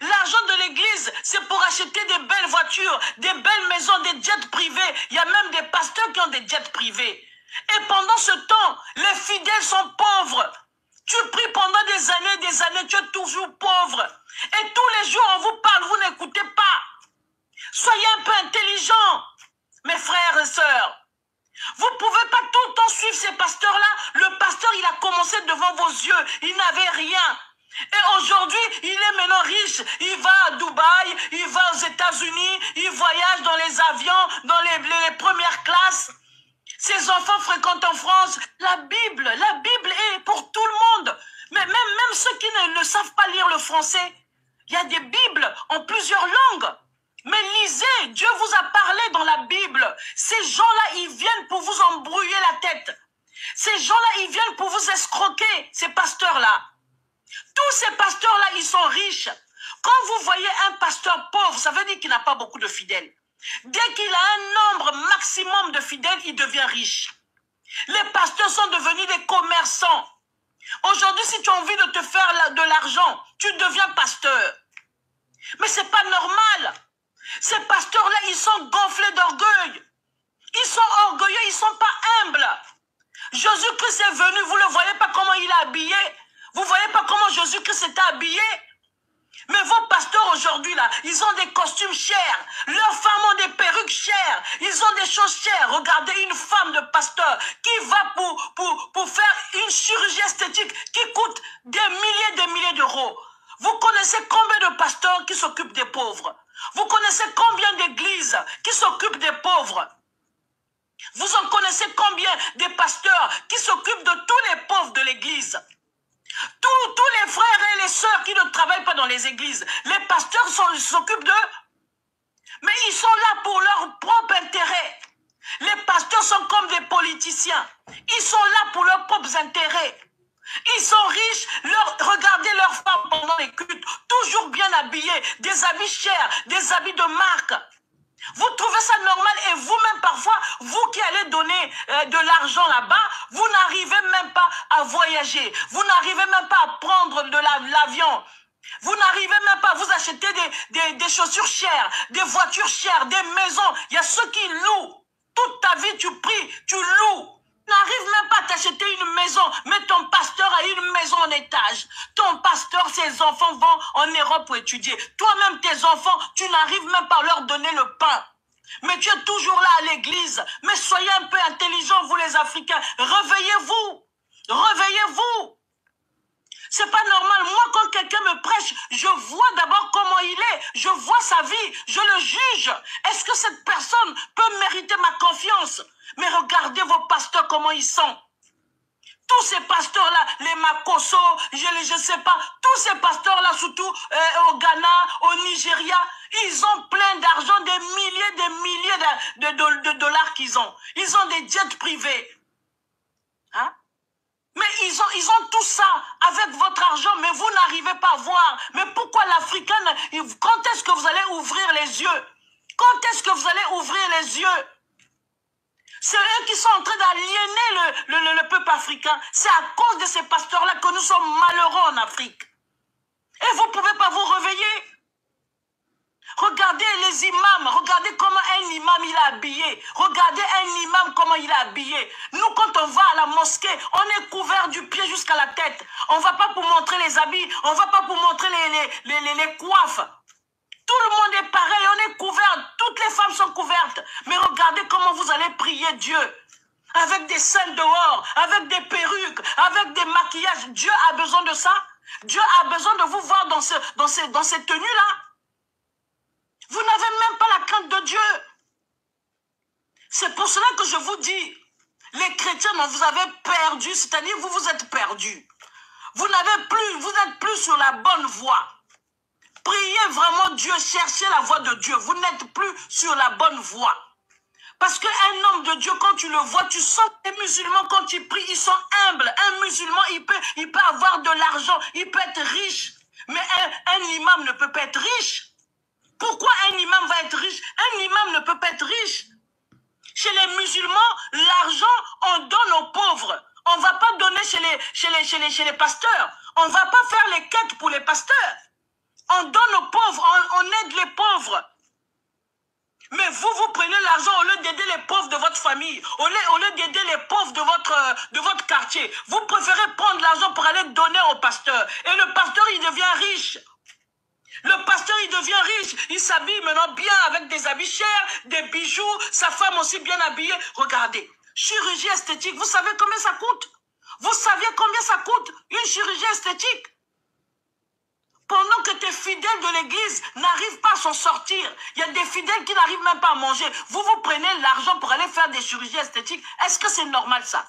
L'argent de l'église, c'est pour acheter des belles voitures, des belles maisons, des jets privés. Il y a même des pasteurs qui ont des jets privés. Et pendant ce temps, les fidèles sont pauvres. Tu pries pendant des années, tu es toujours pauvre. Et tous les jours, on vous parle, vous n'écoutez pas. Soyez un peu intelligents, mes frères et sœurs. Vous ne pouvez pas tout le temps suivre ces pasteurs-là. Le pasteur, il a commencé devant vos yeux. Il n'avait rien. Et aujourd'hui, il est maintenant riche. Il va à Dubaï, il va aux États-Unis, il voyage dans les avions, dans les premières classes. Ses enfants fréquentent en France. La Bible est pour tout le monde. Mais même ceux qui ne savent pas lire le français, il y a des Bibles en plusieurs langues. Mais lisez, Dieu vous a parlé dans la Bible. Ces gens-là, ils viennent pour vous embrouiller la tête. Ces gens-là, ils viennent pour vous escroquer, ces pasteurs-là. Tous ces pasteurs-là, ils sont riches. Quand vous voyez un pasteur pauvre, ça veut dire qu'il n'a pas beaucoup de fidèles. Dès qu'il a un nombre maximum de fidèles, il devient riche. Les pasteurs sont devenus des commerçants. Aujourd'hui, si tu as envie de te faire de l'argent, tu deviens pasteur. Mais ce n'est pas normal. Ces pasteurs-là, ils sont gonflés d'orgueil. Ils sont orgueilleux, ils ne sont pas humbles. Jésus-Christ est venu, vous ne le voyez pas comment il est habillé? Vous ne voyez pas comment Jésus-Christ est habillé? Mais vos pasteurs aujourd'hui, là, ils ont des costumes chers. Leurs femmes ont des perruques chères. Ils ont des choses chères. Regardez une femme de pasteur qui va pour faire une chirurgie esthétique qui coûte des milliers d'euros. Vous connaissez combien de pasteurs qui s'occupent des pauvres? Vous connaissez combien d'églises qui s'occupent des pauvres? Vous en connaissez combien des pasteurs qui s'occupent de tous les pauvres de l'église? Tous les frères et les sœurs qui ne travaillent pas dans les églises, les pasteurs s'occupent d'eux, mais ils sont là pour leur propre intérêt. Les pasteurs sont comme des politiciens. Ils sont là pour leurs propres intérêts. Ils sont riches, regardez leurs femmes pendant les cultes, toujours bien habillées, des habits chers, des habits de marque. Vous trouvez ça normal et vous-même parfois, vous qui allez donner de l'argent là-bas, vous n'arrivez même pas à voyager. Vous n'arrivez même pas à prendre de l'avion. Vous n'arrivez même pas à vous acheter des chaussures chères, des voitures chères, des maisons. Il y a ceux qui louent. Toute ta vie, tu pries, tu loues. Tu n'arrives même pas à t'acheter une maison, mais ton pasteur a une maison en étage. Ton pasteur, ses enfants vont en Europe pour étudier. Toi-même, tes enfants, tu n'arrives même pas à leur donner le pain. Mais tu es toujours là à l'église. Mais soyez un peu intelligents, vous les Africains. Réveillez-vous. Réveillez-vous. C'est pas normal. Moi, quand quelqu'un me prêche, je vois d'abord comment il est. Je vois sa vie. Je le juge. Est-ce que cette personne peut mériter ma confiance? Mais regardez vos pasteurs, comment ils sont. Tous ces pasteurs-là, les Makosso, je ne sais pas, tous ces pasteurs-là, surtout au Ghana, au Nigeria, ils ont plein d'argent, des milliers de dollars qu'ils ont. Ils ont des jets privés. Hein? Mais ils ont tout ça avec votre argent, mais vous n'arrivez pas à voir. Mais pourquoi l'Africain, quand est-ce que vous allez ouvrir les yeux? Quand est-ce que vous allez ouvrir les yeux? C'est eux qui sont en train d'aliéner le peuple africain. C'est à cause de ces pasteurs-là que nous sommes malheureux en Afrique. Et vous ne pouvez pas vous réveiller. Regardez les imams, regardez comment un imam il est habillé. Regardez un imam comment il est habillé. Nous, quand on va à la mosquée, on est couvert du pied jusqu'à la tête. On ne va pas pour montrer les habits, on ne va pas pour montrer les coiffes. Tout le monde est pareil, on est couvert, toutes les femmes sont couvertes. Mais regardez comment vous allez prier Dieu. Avec des scènes dehors, avec des perruques, avec des maquillages. Dieu a besoin de ça. Dieu a besoin de vous voir dans ces tenues-là. Vous n'avez même pas la crainte de Dieu. C'est pour cela que je vous dis, les chrétiens, vous avez perdu, c'est-à-dire vous êtes perdus. Vous n'êtes plus sur la bonne voie. Priez vraiment Dieu, cherchez la voie de Dieu. Vous n'êtes plus sur la bonne voie. Parce qu'un homme de Dieu, quand tu le vois, tu sens que les musulmans, quand ils prient, ils sont humbles. Un musulman, il peut avoir de l'argent, il peut être riche. Mais un imam ne peut pas être riche. Pourquoi un imam va être riche? Un imam ne peut pas être riche. Chez les musulmans, l'argent, on donne aux pauvres. On ne va pas donner chez les pasteurs. On ne va pas faire les quêtes pour les pasteurs. On donne aux pauvres, on aide les pauvres. Mais vous prenez l'argent au lieu d'aider les pauvres de votre famille, au lieu d'aider les pauvres de votre quartier. Vous préférez prendre l'argent pour aller donner au pasteur. Et le pasteur, il devient riche. Le pasteur, il devient riche. Il s'habille maintenant bien avec des habits chers, des bijoux, sa femme aussi bien habillée. Regardez, chirurgie esthétique, vous savez combien ça coûte? Vous saviez combien ça coûte une chirurgie esthétique? Pendant que tes fidèles de l'église n'arrivent pas à s'en sortir, il y a des fidèles qui n'arrivent même pas à manger. Vous prenez l'argent pour aller faire des chirurgies esthétiques. Est-ce que c'est normal ça?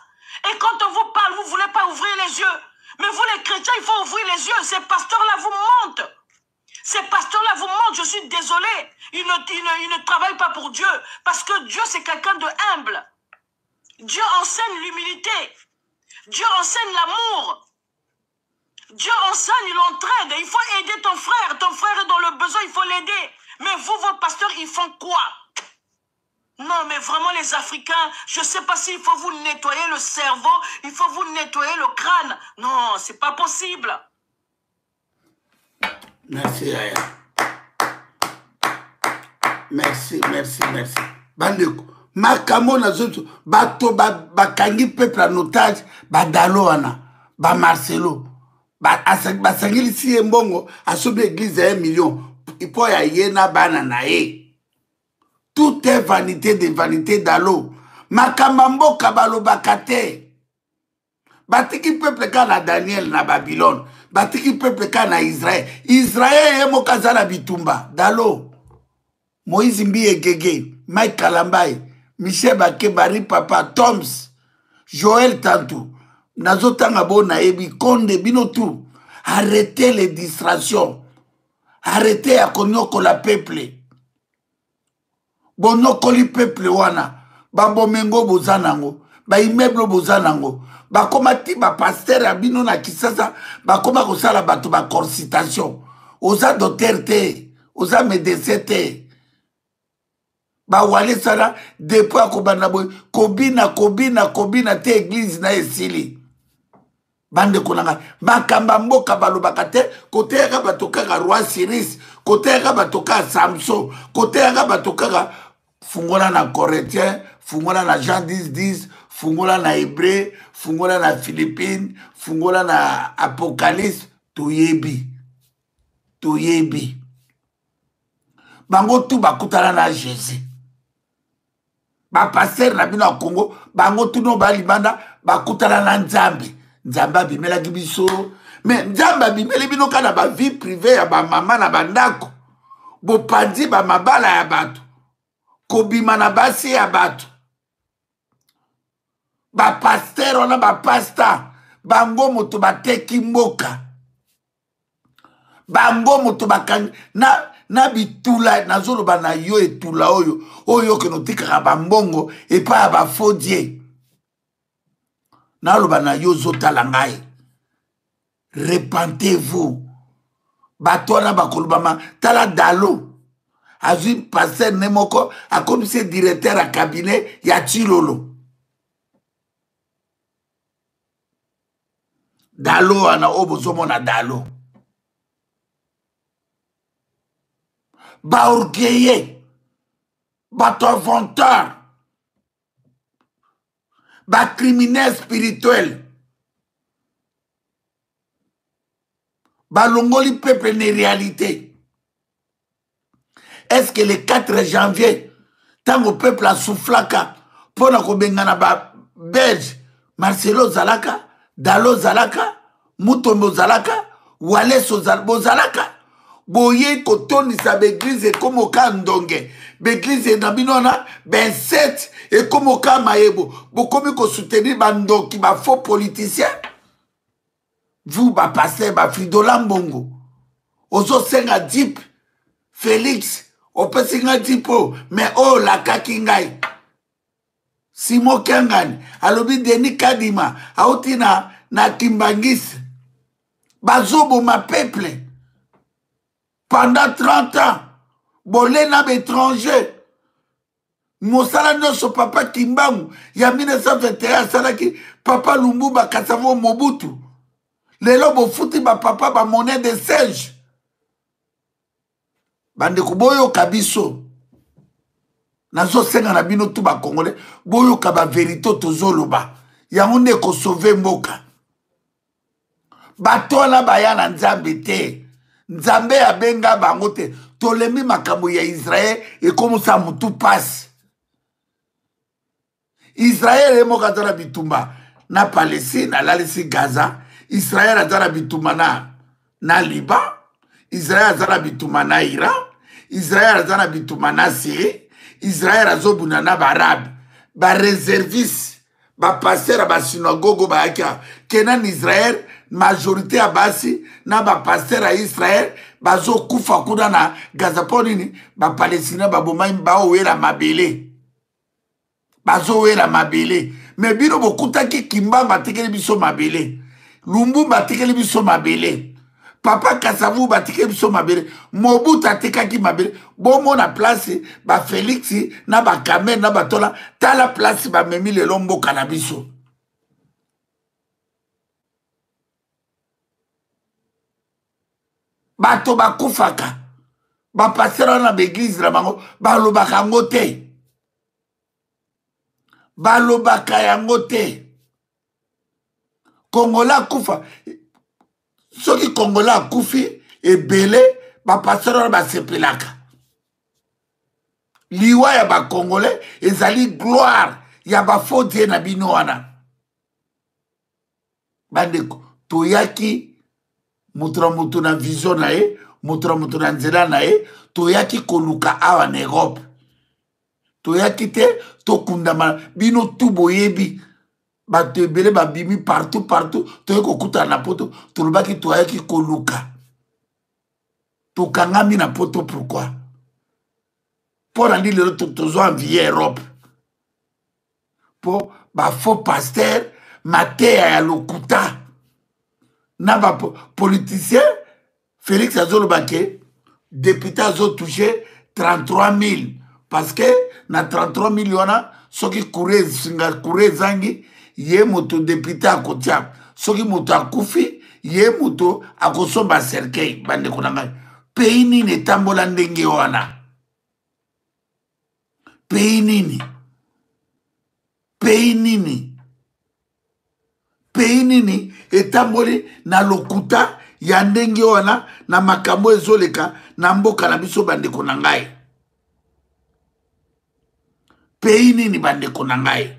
Et quand on vous parle, vous ne voulez pas ouvrir les yeux. Mais vous les chrétiens, il faut ouvrir les yeux. Ces pasteurs-là vous mentent. Ces pasteurs-là vous mentent. Je suis désolé. Ils ne travaillent pas pour Dieu. Parce que Dieu, c'est quelqu'un de humble. Dieu enseigne l'humilité. Dieu enseigne l'amour. Dieu enseigne l'entraide. Il faut aider ton frère. Ton frère est dans le besoin, il faut l'aider. Mais vous, vos pasteurs, ils font quoi? Non, mais vraiment, les Africains, je ne sais pas s'il faut vous nettoyer le cerveau, il faut vous nettoyer le crâne. Non, c'est pas possible. Merci, Yaya. Merci. Bandeko. Makamo na zoto. Bato bakangi peuple en otage. Badalo wana. Ba Marcelo. Basangili si mbongo. Asobi église à 1 million. Ipo ya yena bana na ye. Tout est vanité de vanité d'alo. Makamambo kabalo bakate. Batiki peuple kana Daniel na Babylone. Batiki peuple kana Israël. Israël yemo kazala bitumba. Dalo. Moïse Mbiye Gege. Mike Kalambai. Michel Bakebari Papa. Toms. Joël Tantou. Nazotanga bo na ebi. Konde binotu. Arrêtez les distractions. Arrêtez à konyoko la peuple. Bonokoli peuple wana. Babomengo bozanango. Ba immeuble bozanango. Bakomati ba pasteur abino na Kisasa. Bakoma kosala bato ba concitation. Oza docteur te. Oza médecin te. Ba wale sala. Depuis akobana boy. Kobina te église na esili. Bande konanga. Bakamba mboka balobaka te. Kote yaka batokaka roi Cyrus. Kote yaka batokaka Samson. Kote yaka batokaka fungola na Corinthien, fungola na Jean 10:10, fungola na Hébreu, fungola na Philippines, fungola na Apocalypse, toyebi. Bango tu bakutana na Jésus. Ba pasteur na bino Congo, bango tu no balibanda bakutana na Nzambe. Nzambe abimela biso. Mais Nzambe abimela bino kana ba vie privée ya ba mama na bandako. Bo pandi ba mabala ya bato. Kobima na basi ya bato. Ba pasteur ona ba pasta. Bango moto bateki mboka. Bango moto bakang na bitula nazoloba na yo etula oyo ke notika ba mbongo et pas ba fodie. Na loba na yo zotala ngai. Repentez-vous. Batona bakolubama tala dalo. Azui pasteur Nemoko a comme ce directeur à cabinet ya Chilolo. Dalo ana obozomo na dalo. Ba orgueillé. Ba venteur. Ba criminel spirituel. Ba longoli peuple ne réalité. Est-ce que le 4 janvier, tant au peuple a soufflaka, pour qu'on bengana ba Belge, Marcelo Zalaka, Dalo Zalaka, Mutombo Zalaka, Waleso Zalaka, Boye Kotoni sa l'église et comme au cas Ndonge, l'église Nabinona, ben 7 et comme au cas Maebo, beaucoup ko soutenir bando qui ba faux politicien, vous ba passer ba Fridola Mbongo, Ozo Senga Dip, Félix, on peut singa tipo, mais oh la kakingai. Simo Kangani, alobi Denis Kadima, aoutina na Kimbangis. Bazobo ma peuple. Pendant 30 ans, bolé na étranger. Mosala noso papa Kimbangu, ya 1921 salaki papa Lumumba Kasavo Mobutu. Lelo bo futi ba papa ba monnaie de singe. Bande kuboyo kabiso. Nazo senga na bino tu ba Congolais. Boyo kaba vérité tozoloba. Yango ne ko sauver mboka. Batona bayana Nzambe te. Nzambe abenga bango te. Tolemi makambo ya Israël et comme ça mutu passe. Israël emo katana bitumba na Palestine, na lalisi Gaza. Israël atana bitumba na Liban. Israël azana bituma na Iran, Israël azana bituma na Syrie, Israël azobuna na barabe, ba réservis, ba pasteur ba synagogue ba aka, kenan Israël majorité à basi na ba pasteur à Israël bazo kufa kuda na Gaza ponini ba Palestina ba bomai ba wera mabele. Bazo wera mabele. Mais bino bokuta ki Kimbanga tekeli biso mabele. Lumumba tekeli biso mabele. Papa Kasavu batike biso mabele. Mobutu atekaki mabele. Bomo na place ba Félix na ba Kamer na ba Tola ta la place ba memi le lombo kanabiso. Bato ba kufaka. Ba passer na l'église la bango ba lobaka ngote. Ba lobaka yango te. Kongola kufa. Soki Kongola kufi e belé ba passer ba sepelaka. Liwa ya ba Congolais ezali gloire ya ba faute na bino wana. Bandeko toyaki mutra na vision na e, mutra na nzela na e, toyaki koluka awa na Europe. Toyaki te tokundama bino tuboyebi. Bato ebele babimi partout toye kokuta na poto tolobaki toyaki koluka tokangami na poto. Pourquoi? Pour andi lelo tozo envier Europe po ba faux pasteur mateya ya lokuta na ba politicien Félix azolobake député azo touché 33 000 parce que na 33 000 yona soki kure zangi ye moto député akotia soki moto akufi ye moto akosomba cercueil. Bande konanga pays nini etambola ndenge wana? Pays nini? Pays nini? Pays nini etamboli na lokuta ya ndenge wana na makambo ezoleka na mboka na biso bandeko na ngai? Pays nini bandeko na ngai?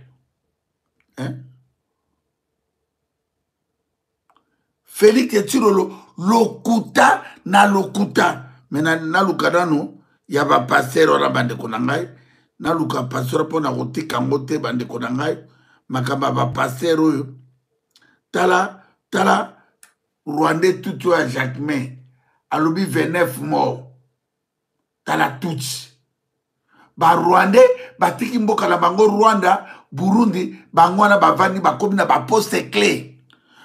Félix Etchirolo lokuta na lokuta. Mena na lukadano ya ba passer wana bandeko na ngai. Na luka passer pona kotika ngote bandeko na ngai. Makamba ba passer oyo. Tala Rwandais tutu à Jacquemain. Alobi 29 morts. Tala tuchi. Ba Rwandais batiki mboka la bango Rwanda, Burundi, bangwana bavani bakomi na ba poste clé.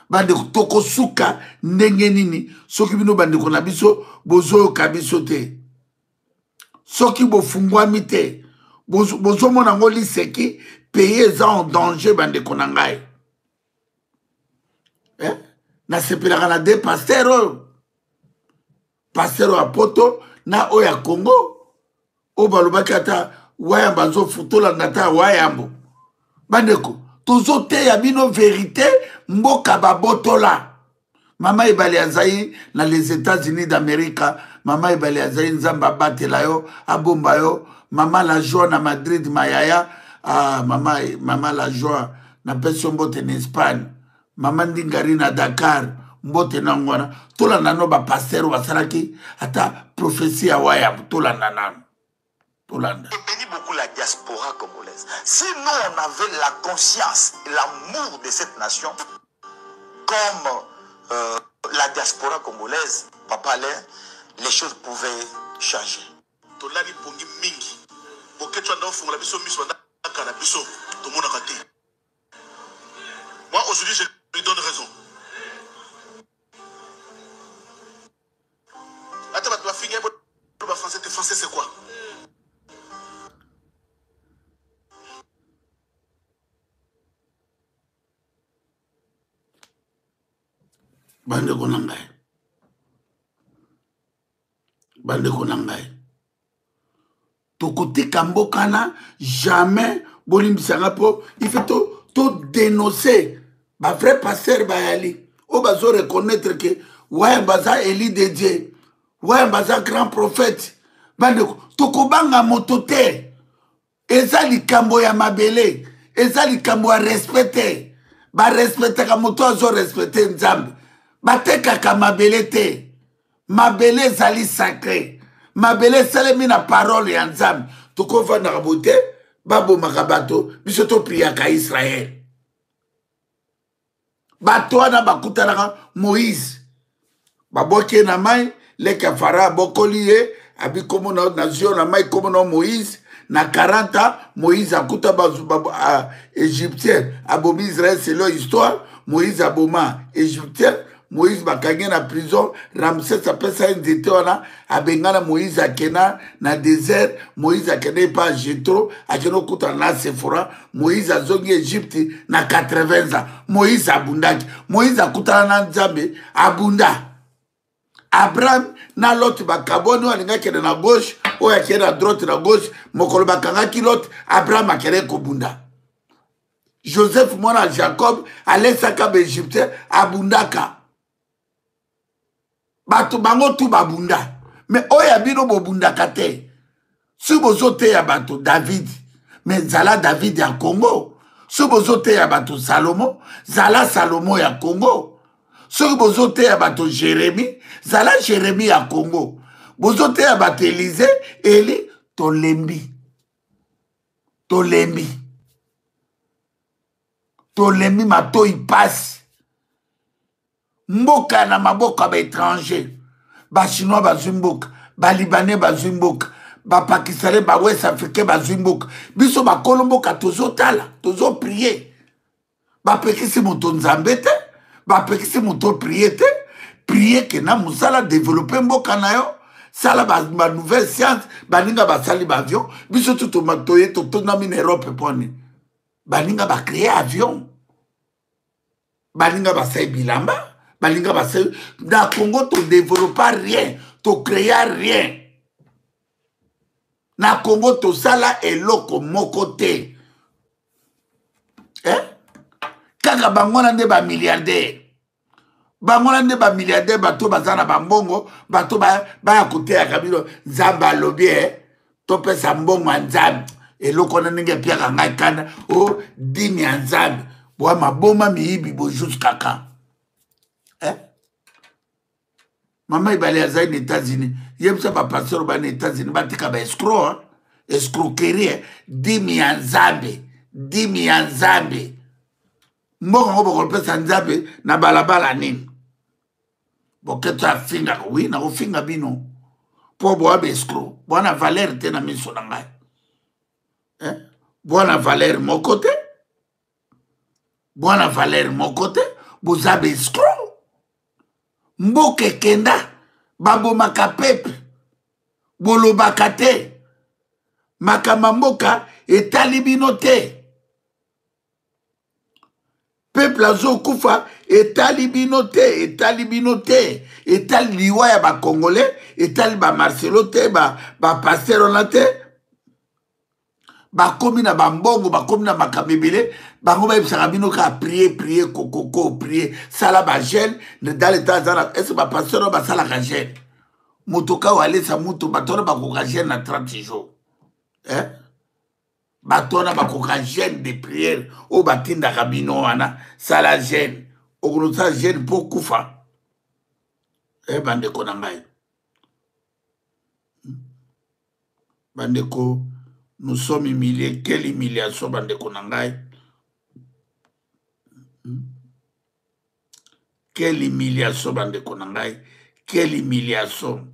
Bande toko suka ndenge nini soki bino bande kona biso bozo kabiso te. Soki bo fungwami te. Bozo mona ngoli seki pays en danger bande kona ngai. Na sepelaka na de pasteur a poto na oya Congo o balobaki ata wayamba zo futola ngata wayambo. Bandeko tozo te ya bino vérité mboka babotola. Mama Ibali Azaï na les États-Unis d'Amérique, Mama Ibali Azaï nzamba batela yo abomba yo. Mama la joie na Madrid mayaya, mama la joie na peso mbote en Espagne. Mama ndingari na Dakar mbote na ngwana. Tola nano ba pasteur wasalaki ata prophétie ya waya tola nanano. Tolanda. Et bénit beaucoup la diaspora congolaise. Si nous on avait la conscience et l'amour de cette nation, comme la diaspora congolaise, Papa Alain, les choses pouvaient changer. Tolani pongi mingi. Boke tu as fait la biso miso na karabiso to mona kati. Moi aujourd'hui je lui donne raison. Attends, tu vas finir pour français, t'es français c'est quoi? Bande konangai tokote kambokana jamais bolimbisanga po il faut to dénoncer ba vrai pasteur bayali o bazo reconnaître que ouais baza Élie de Dieu ouais baza grand prophète bande tokobanga motote eza likambo ya mabele eza likambo ya respecter ba respecter ka moto azo respecter nzambe batekaka mabele te mabele ezali sacré mabele esalemi na parole ya nzambe tokovandaka bote babomaka bato biso topriaka Israel bato wana bakutanaka Moïse baboke na mai leka fara abokoli ye abi komo na zio na mai komo na Moïse na 40 Moïse akuta égyptien abomi Israël selon histoire Moïse aboma égyptien Moïse bakangi na prison Ramsès apesa nzete wana abengana Moïse akena na désert Moïse akena pa Jétro akena kuta na Sephora Moïse azongi Égypte na 80 ans Moïse abundaki Moïse akutana na Nzambe abunda Abraham na Lot bakaboni walinga kena na gauche oya kena na droite na gauche mokolo bakangaki Lot Abraham akena kobunda Joseph mwana Jacob alesaka ba Égyptien abundaka bato bango tu babunda mais oya bino bobundaka te si bozote ya bato David mais zala David ya Congo si bozote ya bato Salomo zala Salomo ya Congo si bozote ya bato Jérémie zala Jérémie ya Congo bozote ya bato Élisée Eli tolembi matoi passe mboka na maboka ba étranger ba chinois bazwi mboka ba libanais bazwi mboka ba pakistanais ba west africain bazwi mboka biso bakolo mboka tozotala tozoprier bapekisi moto nzambe te bapekisi moto prier te prier ke na musala développer mboka na yo sala ba nouvelle science baninga basali ba avion biso tutomatoye totondami na Europe pone baninga ba créer avion baninga basai bilamba balinga basai na Congo to développer rien to créer rien na Congo to sala eloko moko te kaka bangona nde ba milliardaire bato bazana bambongo bato ba kote ya kabilo nzamba lobi to pesa mbongo nzambe eloko na ndenge pia ngai kana o dini ya nzambe bwa maboma miyibi bo jusqu'à quand Maman ibali ya zaini États-Unis yebisa ba pasteur ba na États-Unis batika ba escroquerie dimi ya nzambe mbongo ngo bokolpesa nzambe na balabala nini boketo afinga oui na ofinga bino po boa be escroc bona valeur te na miso na ngai bona valeur mokote bozabe escroc mboke kenda babomaka pepe bolobaka te makama mboka etali bino te peuple azokufa etali bino te etali liwa ya bakongolais etali bamarcelo te bapasteur wana te bakomi na bambongo bakomi na makambo ebele bango bayebisaka bino kaka prier kokoko prier sala bagene dans l'état azana ese bapasteur oyo basalaka gene moto ka walesa mutu bato wana bakoka gene na 30 jours bato wana bakoka gene de priere oyo batindaka bino wana sala gene okonosala gene mpo kufa bandeko na ngai bandeko nous sommes humiliés. Quelle humiliation, bandeko na ngai. Quelle humiliation, bandeko na ngai. Quelle humiliation.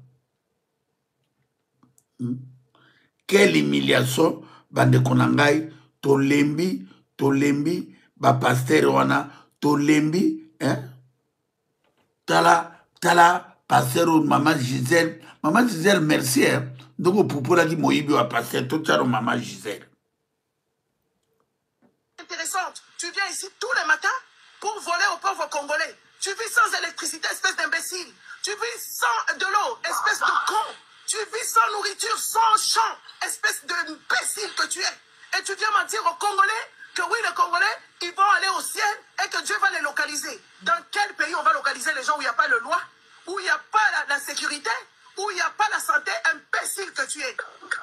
Quelle humiliation, bandeko na ngai. Tolembi, ba pasteur wana, tolembi, Tala, pasteur maman Gisèle. Maman Gisèle, merci, Donc, pour la Moïbi va passer tout ça, maman Gisèle. Intéressante. Tu viens ici tous les matins pour voler aux pauvres Congolais. Tu vis sans électricité, espèce d'imbécile. Tu vis sans de l'eau, espèce de con. Tu vis sans nourriture, sans champ, espèce d'imbécile que tu es. Et tu viens mentir aux Congolais que oui, les Congolais, ils vont aller au ciel et que Dieu va les localiser. Dans quel pays on va localiser les gens où il n'y a pas de loi, où il n'y a pas la sécurité, où il n'y a pas la santé? Imbécile que tu es.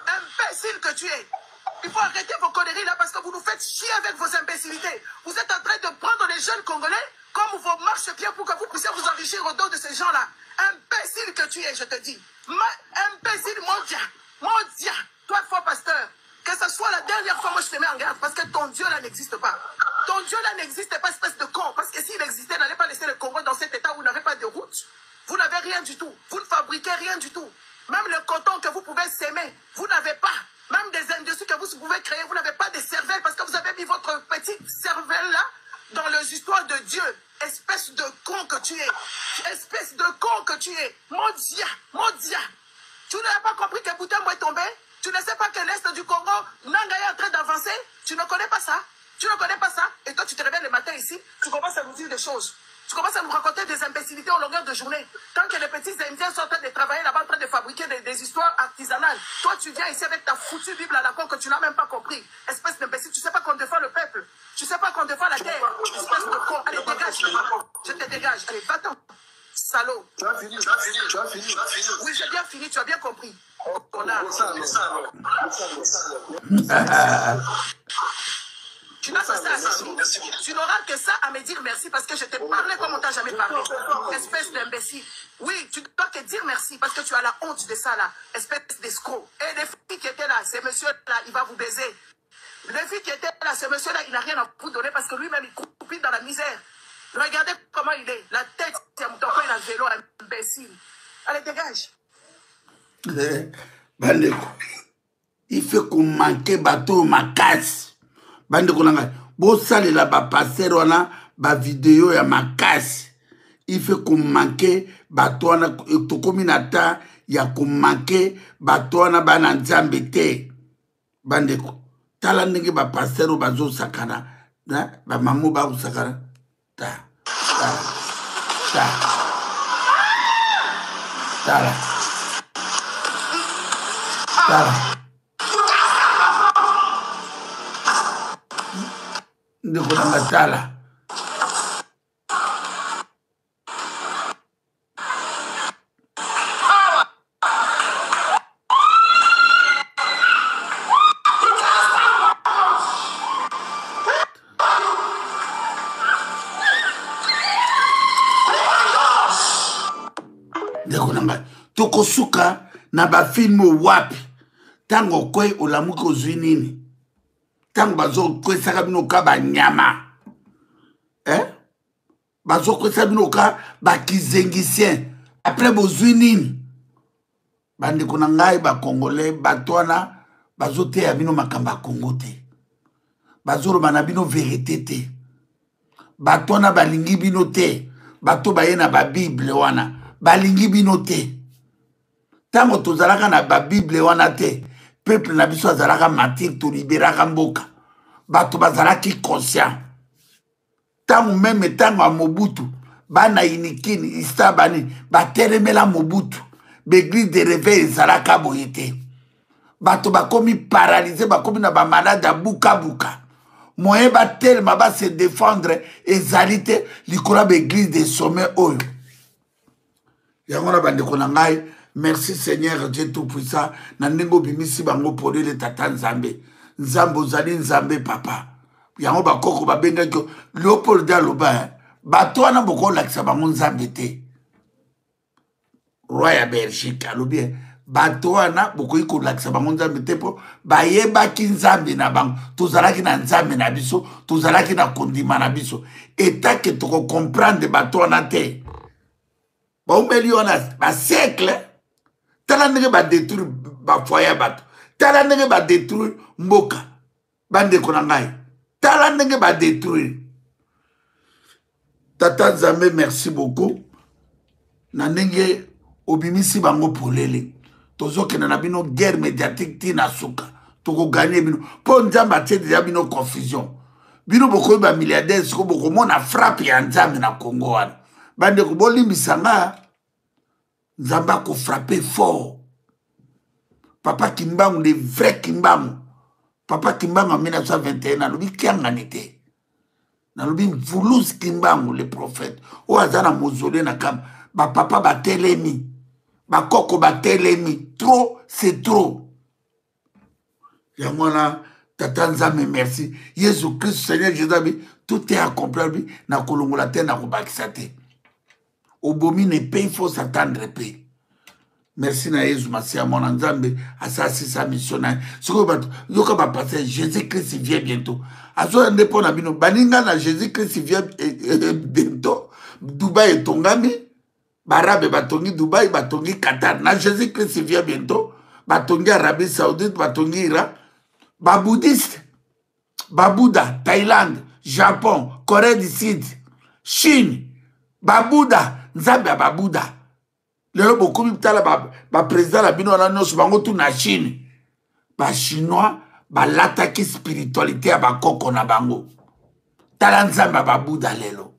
Imbécile que tu es. Il faut arrêter vos conneries là parce que vous nous faites chier avec vos imbécilités. Vous êtes en train de prendre les jeunes Congolais comme vos marchepieds pour que vous puissiez vous enrichir au dos de ces gens-là. Imbécile que tu es, je te dis. Imbécile, maudit. Toi, faux pasteur, que ce soit la dernière fois, moi je te mets en garde parce que ton Dieu là n'existe pas. Ton Dieu là n'existe pas, espèce de con. Parce que s'il existait, il n'allait pas laisser le Congo dans cet état où vous n'avez pas de route. Vous n'avez rien du tout. Vous ne fabriquez rien du tout. Même le coton que vous pouvez s'aimer, vous n'avez pas. Même des industries que vous pouvez créer, vous n'avez pas de cervelle parce que vous avez mis votre petite cervelle là dans les histoires de Dieu. Espèce de con que tu es. Espèce de con que tu es. Maudit. Tu n'as pas compris que Boutembo est tombé? Tu ne sais pas que l'Est du Congo, Nanga est en train d'avancer? Tu ne connais pas ça? Tu ne connais pas ça? Et toi, tu te réveilles le matin ici, tu commences à nous dire des choses. Tu commences à nous raconter des imbécilités en longueur de journée. Tant que les petits Indiens sont en train de travailler là-bas, en train de fabriquer des histoires artisanales. Toi, tu viens ici avec ta foutue Bible à la con que tu n'as même pas compris. Espèce d'imbécile, tu ne sais pas qu'on défend le peuple. Tu ne sais pas qu'on défend la terre. Espèce de con. Allez, dégage. Je te dégage. Allez, va-t'en. Salaud. Tu as fini. Oui, j'ai bien fini, tu as bien compris. Tu n'as que ça à me dire. Tu n'auras que ça à me dire merci parce que je t'ai parlé comme on t'a jamais parlé. Espèce d'imbécile. Oui, tu dois te dire merci parce que tu as la honte de ça là. Espèce d'escroc. Et les filles qui étaient là, ces messieurs-là, il va vous baiser. Les filles qui étaient là, ce monsieur-là, il n'a rien à vous donner parce que lui-même, il croupit dans la misère. Regardez comment il est. La tête, c'est un toko, il a le vélo, imbécile. Allez, dégage. Bandeko, il fait qu'on manque bateau ma casse. Bandeko nanga, bo sale la ba passer wana ba vidéo ya ma casse. Il fait qu'on manque bateau wana to kominata ya qu'on manque bateau wana ba na nzambe te. Bandeko, tala ndenge ba passer ba zo sakana, na ba mamu ba sakana. Ta. Ndeko na matala. Toko suka na ba film wapi tango kwe olamuki ozwi nini tango bazokwesaka bino ka banyama bazokwesaka bino ka bakizengisien apres bozwi nini bandeko na ngai bakongolais bato wana bazoteya bino makambo ya Kongo te bazoloba na bino verité te bato wana balingi bino te bato baye na babible wana balingi bino te tango tozalaka na babible wana te peuple na biso azalaka martyr toliberaka mboka bato bazalaki conscient tango meme tango ya Mobutu bana inikini istabani batelemela Mobutu beglise de réveil ezalaka boye te bato bakomi paralysé bakomi na bamalade ya buka moyen batelema base défendre ezali te likolo beglise de sommet oyo yango na bandeko na ngai. Merci Seigneur Dieu Tout-Puissant. Nandengo bimisi bango pole le tata Nzambe. Nzambe ozali Nzambe papa. Yango bakoko babenga ko Léopold Daloba. Bato wana boko lakisa bango Nzambe te. Roi ya Belgique alobi bato wana boko iko lakisa bango Nzambe te po bayebaki Nzambe na bango. Tozalaki na Nzambe na biso, tozalaki na kondima na biso. Eta ke toko comprendre bato wana te. Ba umeli wana ba siècle tala ndenge ba détruire ba foyer bato tala ndenge ba détruire mboka bandeko na ngai tala ndenge ba détruire tata Nzambe merci beaucoup na ndenge obimisi bango polele tozokena na bino guerre médiatique tina suka toko gagner bino po Nzambe atie déjà bino confusion bino boko ba milliardaires ko boko mona frappe ya Nzambe na Congo wana bandeko bolimbisa nga Nzamba ko frappé fort. Papa Kimbangu, le vrai Kimbangu. Papa Kimbangu en 1921, nalobi kianganite. Nalobi Voulouz Kimbangu, le prophète. O azana mausolée na kam. Ba papa ba telemi. Ba koko ba telemi. Trop, c'est trop. Yamwana, Tata Nzambe, merci. Jésus-Christ, Seigneur Jésus, tout est accompli. Na kolongola te, na kobakisate. Obomi ne paye, il faut s'attendre paye. Merci na Jésus, Massia, mon Nzambe, à ça, c'est sa mission. Ce que va passer, Jésus-Christ vient bientôt. À ce moment na bino, baninga na Jésus-Christ vient bientôt. Dubaï est tongami. Barabe batongi Dubaï, batongi Qatar. Na Jésus-Christ vient bientôt. Batongi Arabie Saoudite, batongi Iran. Baboudiste, Babouda, Thaïlande, Japon, Corée du Sud, Chine, Babouda, Nzambe Babouda. Le beaucoup de président la bino na bango tout na Chine. Ba chinois ba l'attaque spiritualité à ba koko na bango. Tala Nzambe Babouda lelo.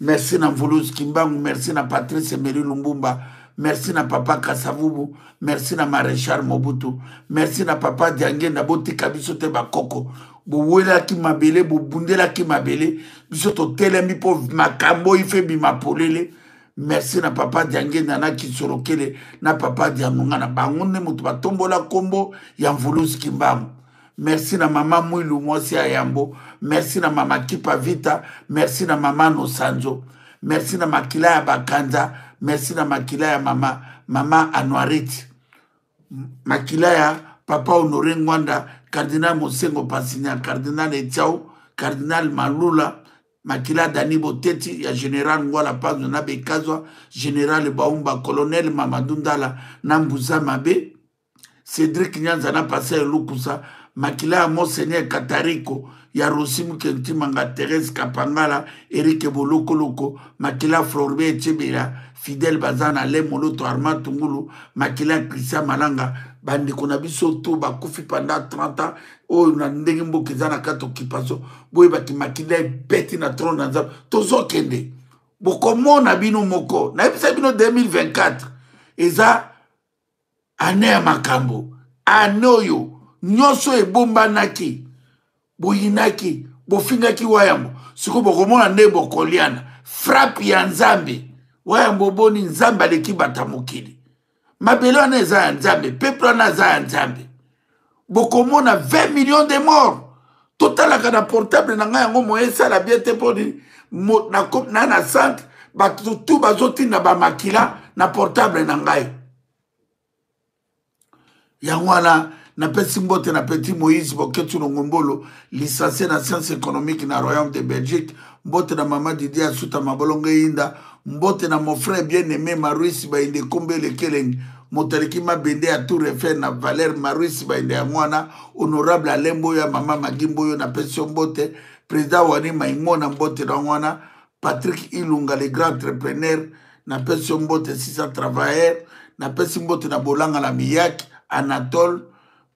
Merci na Mvulus Kimbangu, merci na Patrice Emery Lumbumba. Merci na papa Kasavubu, merci na Maréchal Mobutu, merci na papa Diangue na boti kabiso te bakoko. Bouwela ki mabele, bundela ki mabele, biso to telemi po makambo ife bimapolele. Merci na papa Diangue na kisorokele, na papa Dianunga na bangunde mutu batombola kombo ya Mvulus Kimbangu. Merci na mama Mwilu Mwasi Ayambo, merci na mama Kipa Vita, merci na mama Nosanzo, merci na Makila ya Bakanza. Merci na makila ya mama Anouarite. Makila ya papa Honoré Ngwanda, cardinal Mosengo Pasinya, cardinal Etiao, cardinal Malula, makila Dani Boteti, ya général Ngwala Pazo na Bekazwa, général Baumba, colonel Mamadou Ndala, Nambuza Mabe, Cédric Nyanza na passé Lukusa, makila ya Monseigneur Katariko, ya Rosimu Kentimanga, Thérèse Kapangala, Eric Boloko, makila Florbe Echebela, Fidel Bazana, Lemoloto Armand Tungulu, makila Christian Malanga, bandi kuna biso to bakufi pendant 30 ans, o na ndenge mboka zana kato kipaso, boye baki makila beti na trône na nzambe, tozo kende. Bokomona bino moko, na ebisa bino 2024, eza ane ya makambo, ane oyo, nyoso ebomba naki, boyinaki, bofingaki wayambo, siko bokomona nde bokoliana, frappe ya nzambe, wayambo boni nzambe aleki batamokili. Mabelo wana eza ya nzambe, peuple wana eza ya nzambe. Bokomona 20 millions de morts. Totalaka na portable na nga yango moyesa la biete poni na centre, batutu bazotinda ba makila na portable na ngai. Yango wana na pesi mbote na Petit Moïse Boketu Ngombolo, licencié na sciences économiques na Royaume de Belgique, mbote na mama Didier Asuta Mabolonge Inda, mbote na mon frère bien-aimé Maruisi Bainde Kombele Keleng, motaleki mabende à tout refaire na Valère Maruisi Bainde Amwana, honorable Alembo ya mama Magimbo yo na pesi mbote, président Wani Maimona mbote na Mwana, Patrick Ilunga le grand entrepreneur, na pesi mbote 600 travailleurs, na pesi mbote na Bolanga la Miyaki, Anatole,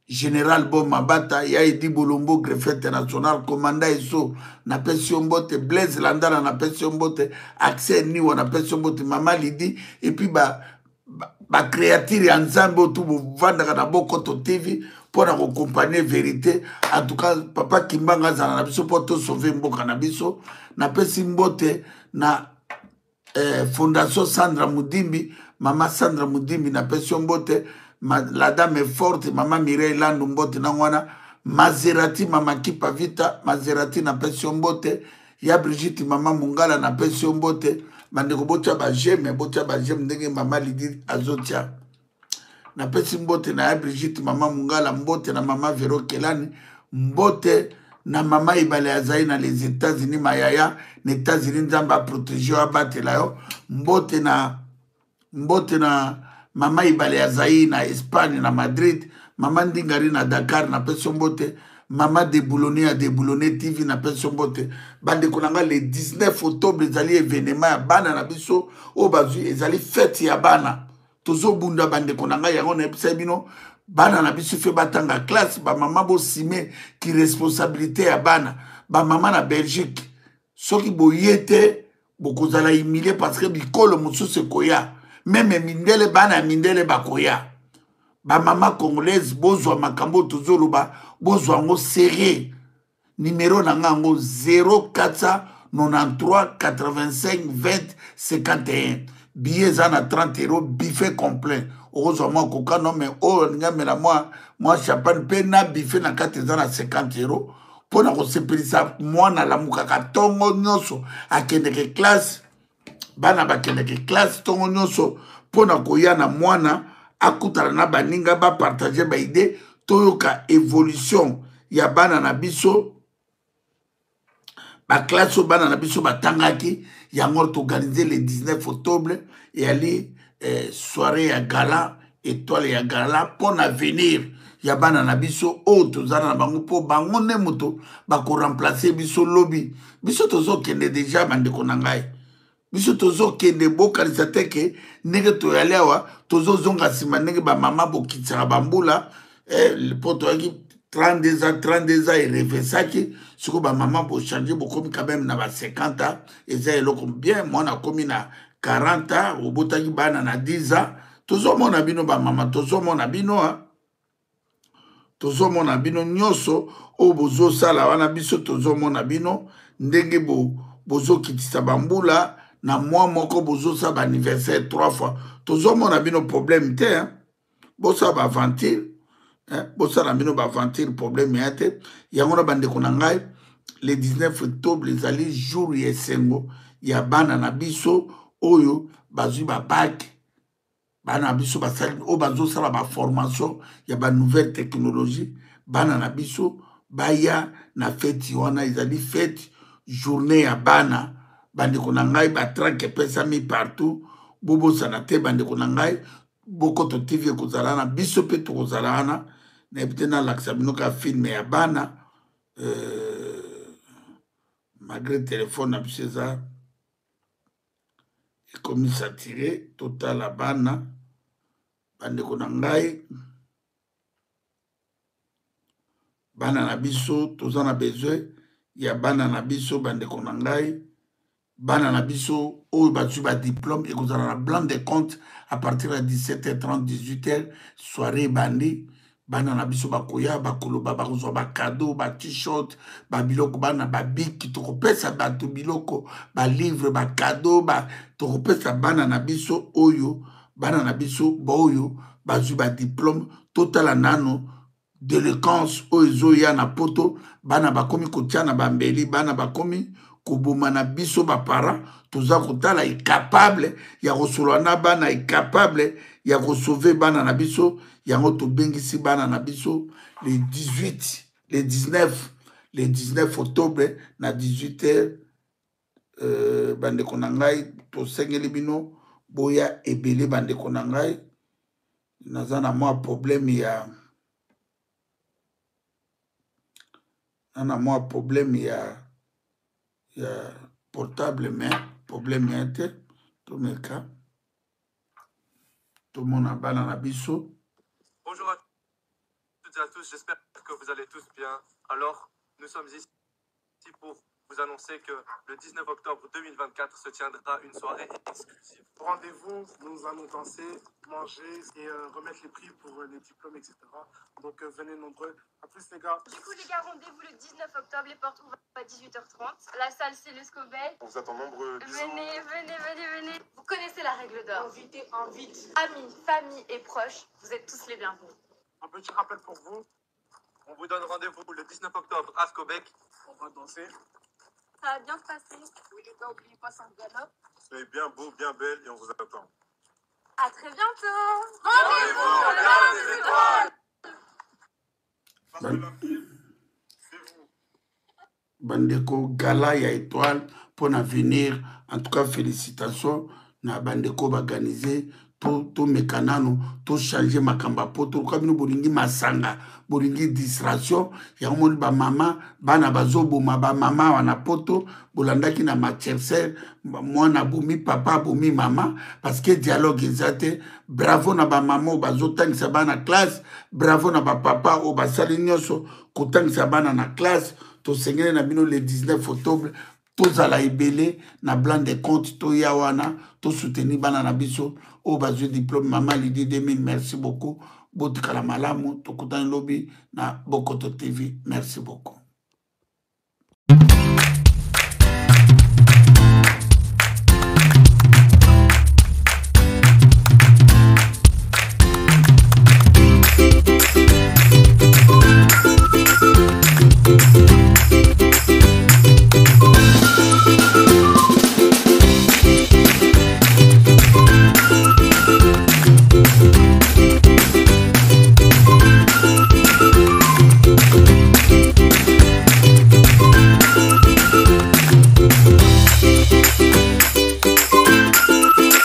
Général Bomabata, Yaidi Bolombo, greffier international, commandant Eso, na pension bote, Blaise Landala, na pension bote, Accès Niwa, na pension bote, Mama Lidi, et puis ba créature ensemble, tout vous vendre na Bokoto TV, pour accompagner vérité. En tout cas, papa Kimbanga Zana, pour te sauver Mboka Nabiso, na pension bote, na Fondation Sandra Moudimbi, Mama Sandra Moudimbi, na pension bote, la dame est forte, maman Mireille Landumbote Nangwana, Maserati, maman Kipa Vita, Maserati na pension bote, ya Brigitte, maman Mungala na pension bote, Mandeko Botia Bagem, Botia Bagem, ndenge maman Lidi Azotia. Na pension bote na ya Brigitte, maman Mungala, mbote na maman Vero Kelani, mbote na maman Ibale Azaï na les États-Unis, Mayaya, les États-Unis, Nzamba protégé à battre là, mbote na Mama Ibale Azaï na Espagne, na Madrid, Mama Ndingari na Dakar, na pension bote, Mama de Boulonné à de Boulonné TV, na pension bote. Bande konanga le 19 octobre, les alliés événements à Bana, na biso, au bazu, les alliés fêtes ya Bana. Tozo bunda bande konanga, yangon ebisebino, Bana na biso fait batanga classe, ba maman bo sime, qui responsabilité à Bana, ba maman na Belgique. So ki bo yete, bo kozala humilié parce que bikolo moussou se koya. Même mindele bana mindele bakoya. Ba mama congolaise bozwa makambo tozolo ba bozwa ngo serré. Numéro nangango 0493 85 20 51. Billet zana 30 €, buffet complet. okozwa mwa koka non mais oyo ninga mela mwa champagne mpe na bife na kati eza na 50 euro mpona kosepelisa mwana alamukaka ntongo nyonso akendeke classe bana bakendeke classe ntongo nyonso mpona koya na mwana akutana na baninga bapartage baide toyoka évolution ya bana na biso baklasse oyo bana na biso batangaki yango toorganize le 19 octobre eyali soirée ya gala étoile ya gala mpona avenir ya bana na biso oyo tozala na bango mpo bango nde moto bakoremplace biso lobi biso tozokende deja bandeko na ngai biso tozokende bokanisa te ke ndenge toyali awa tozozonga nsima ndenge bamama bokitisaka bambula mpo toyaki 32 ans erevesaki sikoyo bamama bochange bokomi quand même na ba 50 ans eza eloko bien mwana akomi na 40 ans obotaki bana na 10 ans tozomona bino bamama tozomona bino nyonso oyo bozosala wana biso tozomona bino ndenge bozokitisa bambula na mwa moko bozosala baanniversaire 3 fois tozomona bino problème te bosala baventure bosala bino baventure problème ya te yango na bandeko na ngai le 19 octobre ezali jour ya esengo ya bana na biso oyo bazwi babac bana na biso basali oyo bazosala baformation ya banouvelle technologie bana na biso baya na fete wana ezali fete journée ya bana bandeko na ngai batrake epesami partout bobosana te bandeko na ngai bokoto tv ekozala wana biso mpe tokozala wana nayebi te nalakisa bino ka filme ya bana malgré telefone na biso eza ekomi satire totala bana bandeko na ngai bana na biso toza na besoin ya bana na biso bandeko na ngai bana na biso oyo bazwi badiplôme ekozala na blanc de compte à partir ya 17h30 18h soirée ebandi bana na biso bakoya bakoloba bakozwa bakado bat-shirt babiloko bana babiki tokopesa bato biloko balivre bakado tokopesa bana na biso oyo bana na biso baoyo bazwi badiplôme totala nano délinquance oyo ezoya na poto bana bakomi kotia na bambeli bana bakomi koboma na biso bapara toza kotala incapable ya kosolola na bana incapable ya kosauve bana na biso yango tobengisi bana na biso le 19 octobre na 18h bandeko na ngai tosengeli bino boya ebele bandeko na ngai naza na mwa problème ya portable mais problème ya te tomeka tomona bana na biso. Bonjour à toutes et à tous, j'espère que vous allez tous bien. Alors, nous sommes ici pour vous annoncer que le 19 octobre 2024 se tiendra une soirée exclusive. Rendez-vous, nous allons danser, manger et remettre les prix pour les diplômes, etc. Donc venez nombreux. À plus les gars. Du coup les gars, rendez-vous le 19 octobre, les portes ouvrent à 18h30. La salle c'est le Scobel. On vous attend nombreux. Venez. Vous connaissez la règle d'or. Invité. Amis, famille et proches, vous êtes tous les bienvenus. Un petit rappel pour vous. On vous donne rendez-vous le 19 octobre à Scobec. On va danser. Ça va bien se passer. Oui les gars, n'oubliez pas Saint-Galop. Soyez bien beau, bien belle et on vous attend. À très bientôt. Rendez-vous au Gala des Étoiles. Parce que la fille, c'est vous. Bandeko gala ya étoile pour l'avenir. En tout cas, félicitations. Na bandeko organisé to mekanano to changer makamba poto kabino bolingi masanga bolingi distraction ya moni ba mama bana bazoboma ba mama wana poto bolandaki na macherser mwana bomi papa bomi mama parce que dialogue ezate bravo na ba mama bazotangisa bana classe bravo na ba papa o basali nyoso kotangisa bana na classe to sengene na bino le 19 octobre tozala ebele na blanc de compte to ya wana to soutenir bana na biso o bazwe diplôme mama Lydie 2000 merci beaucoup botikala malamu tokutani lobi na Bokoto TV merci beaucoup.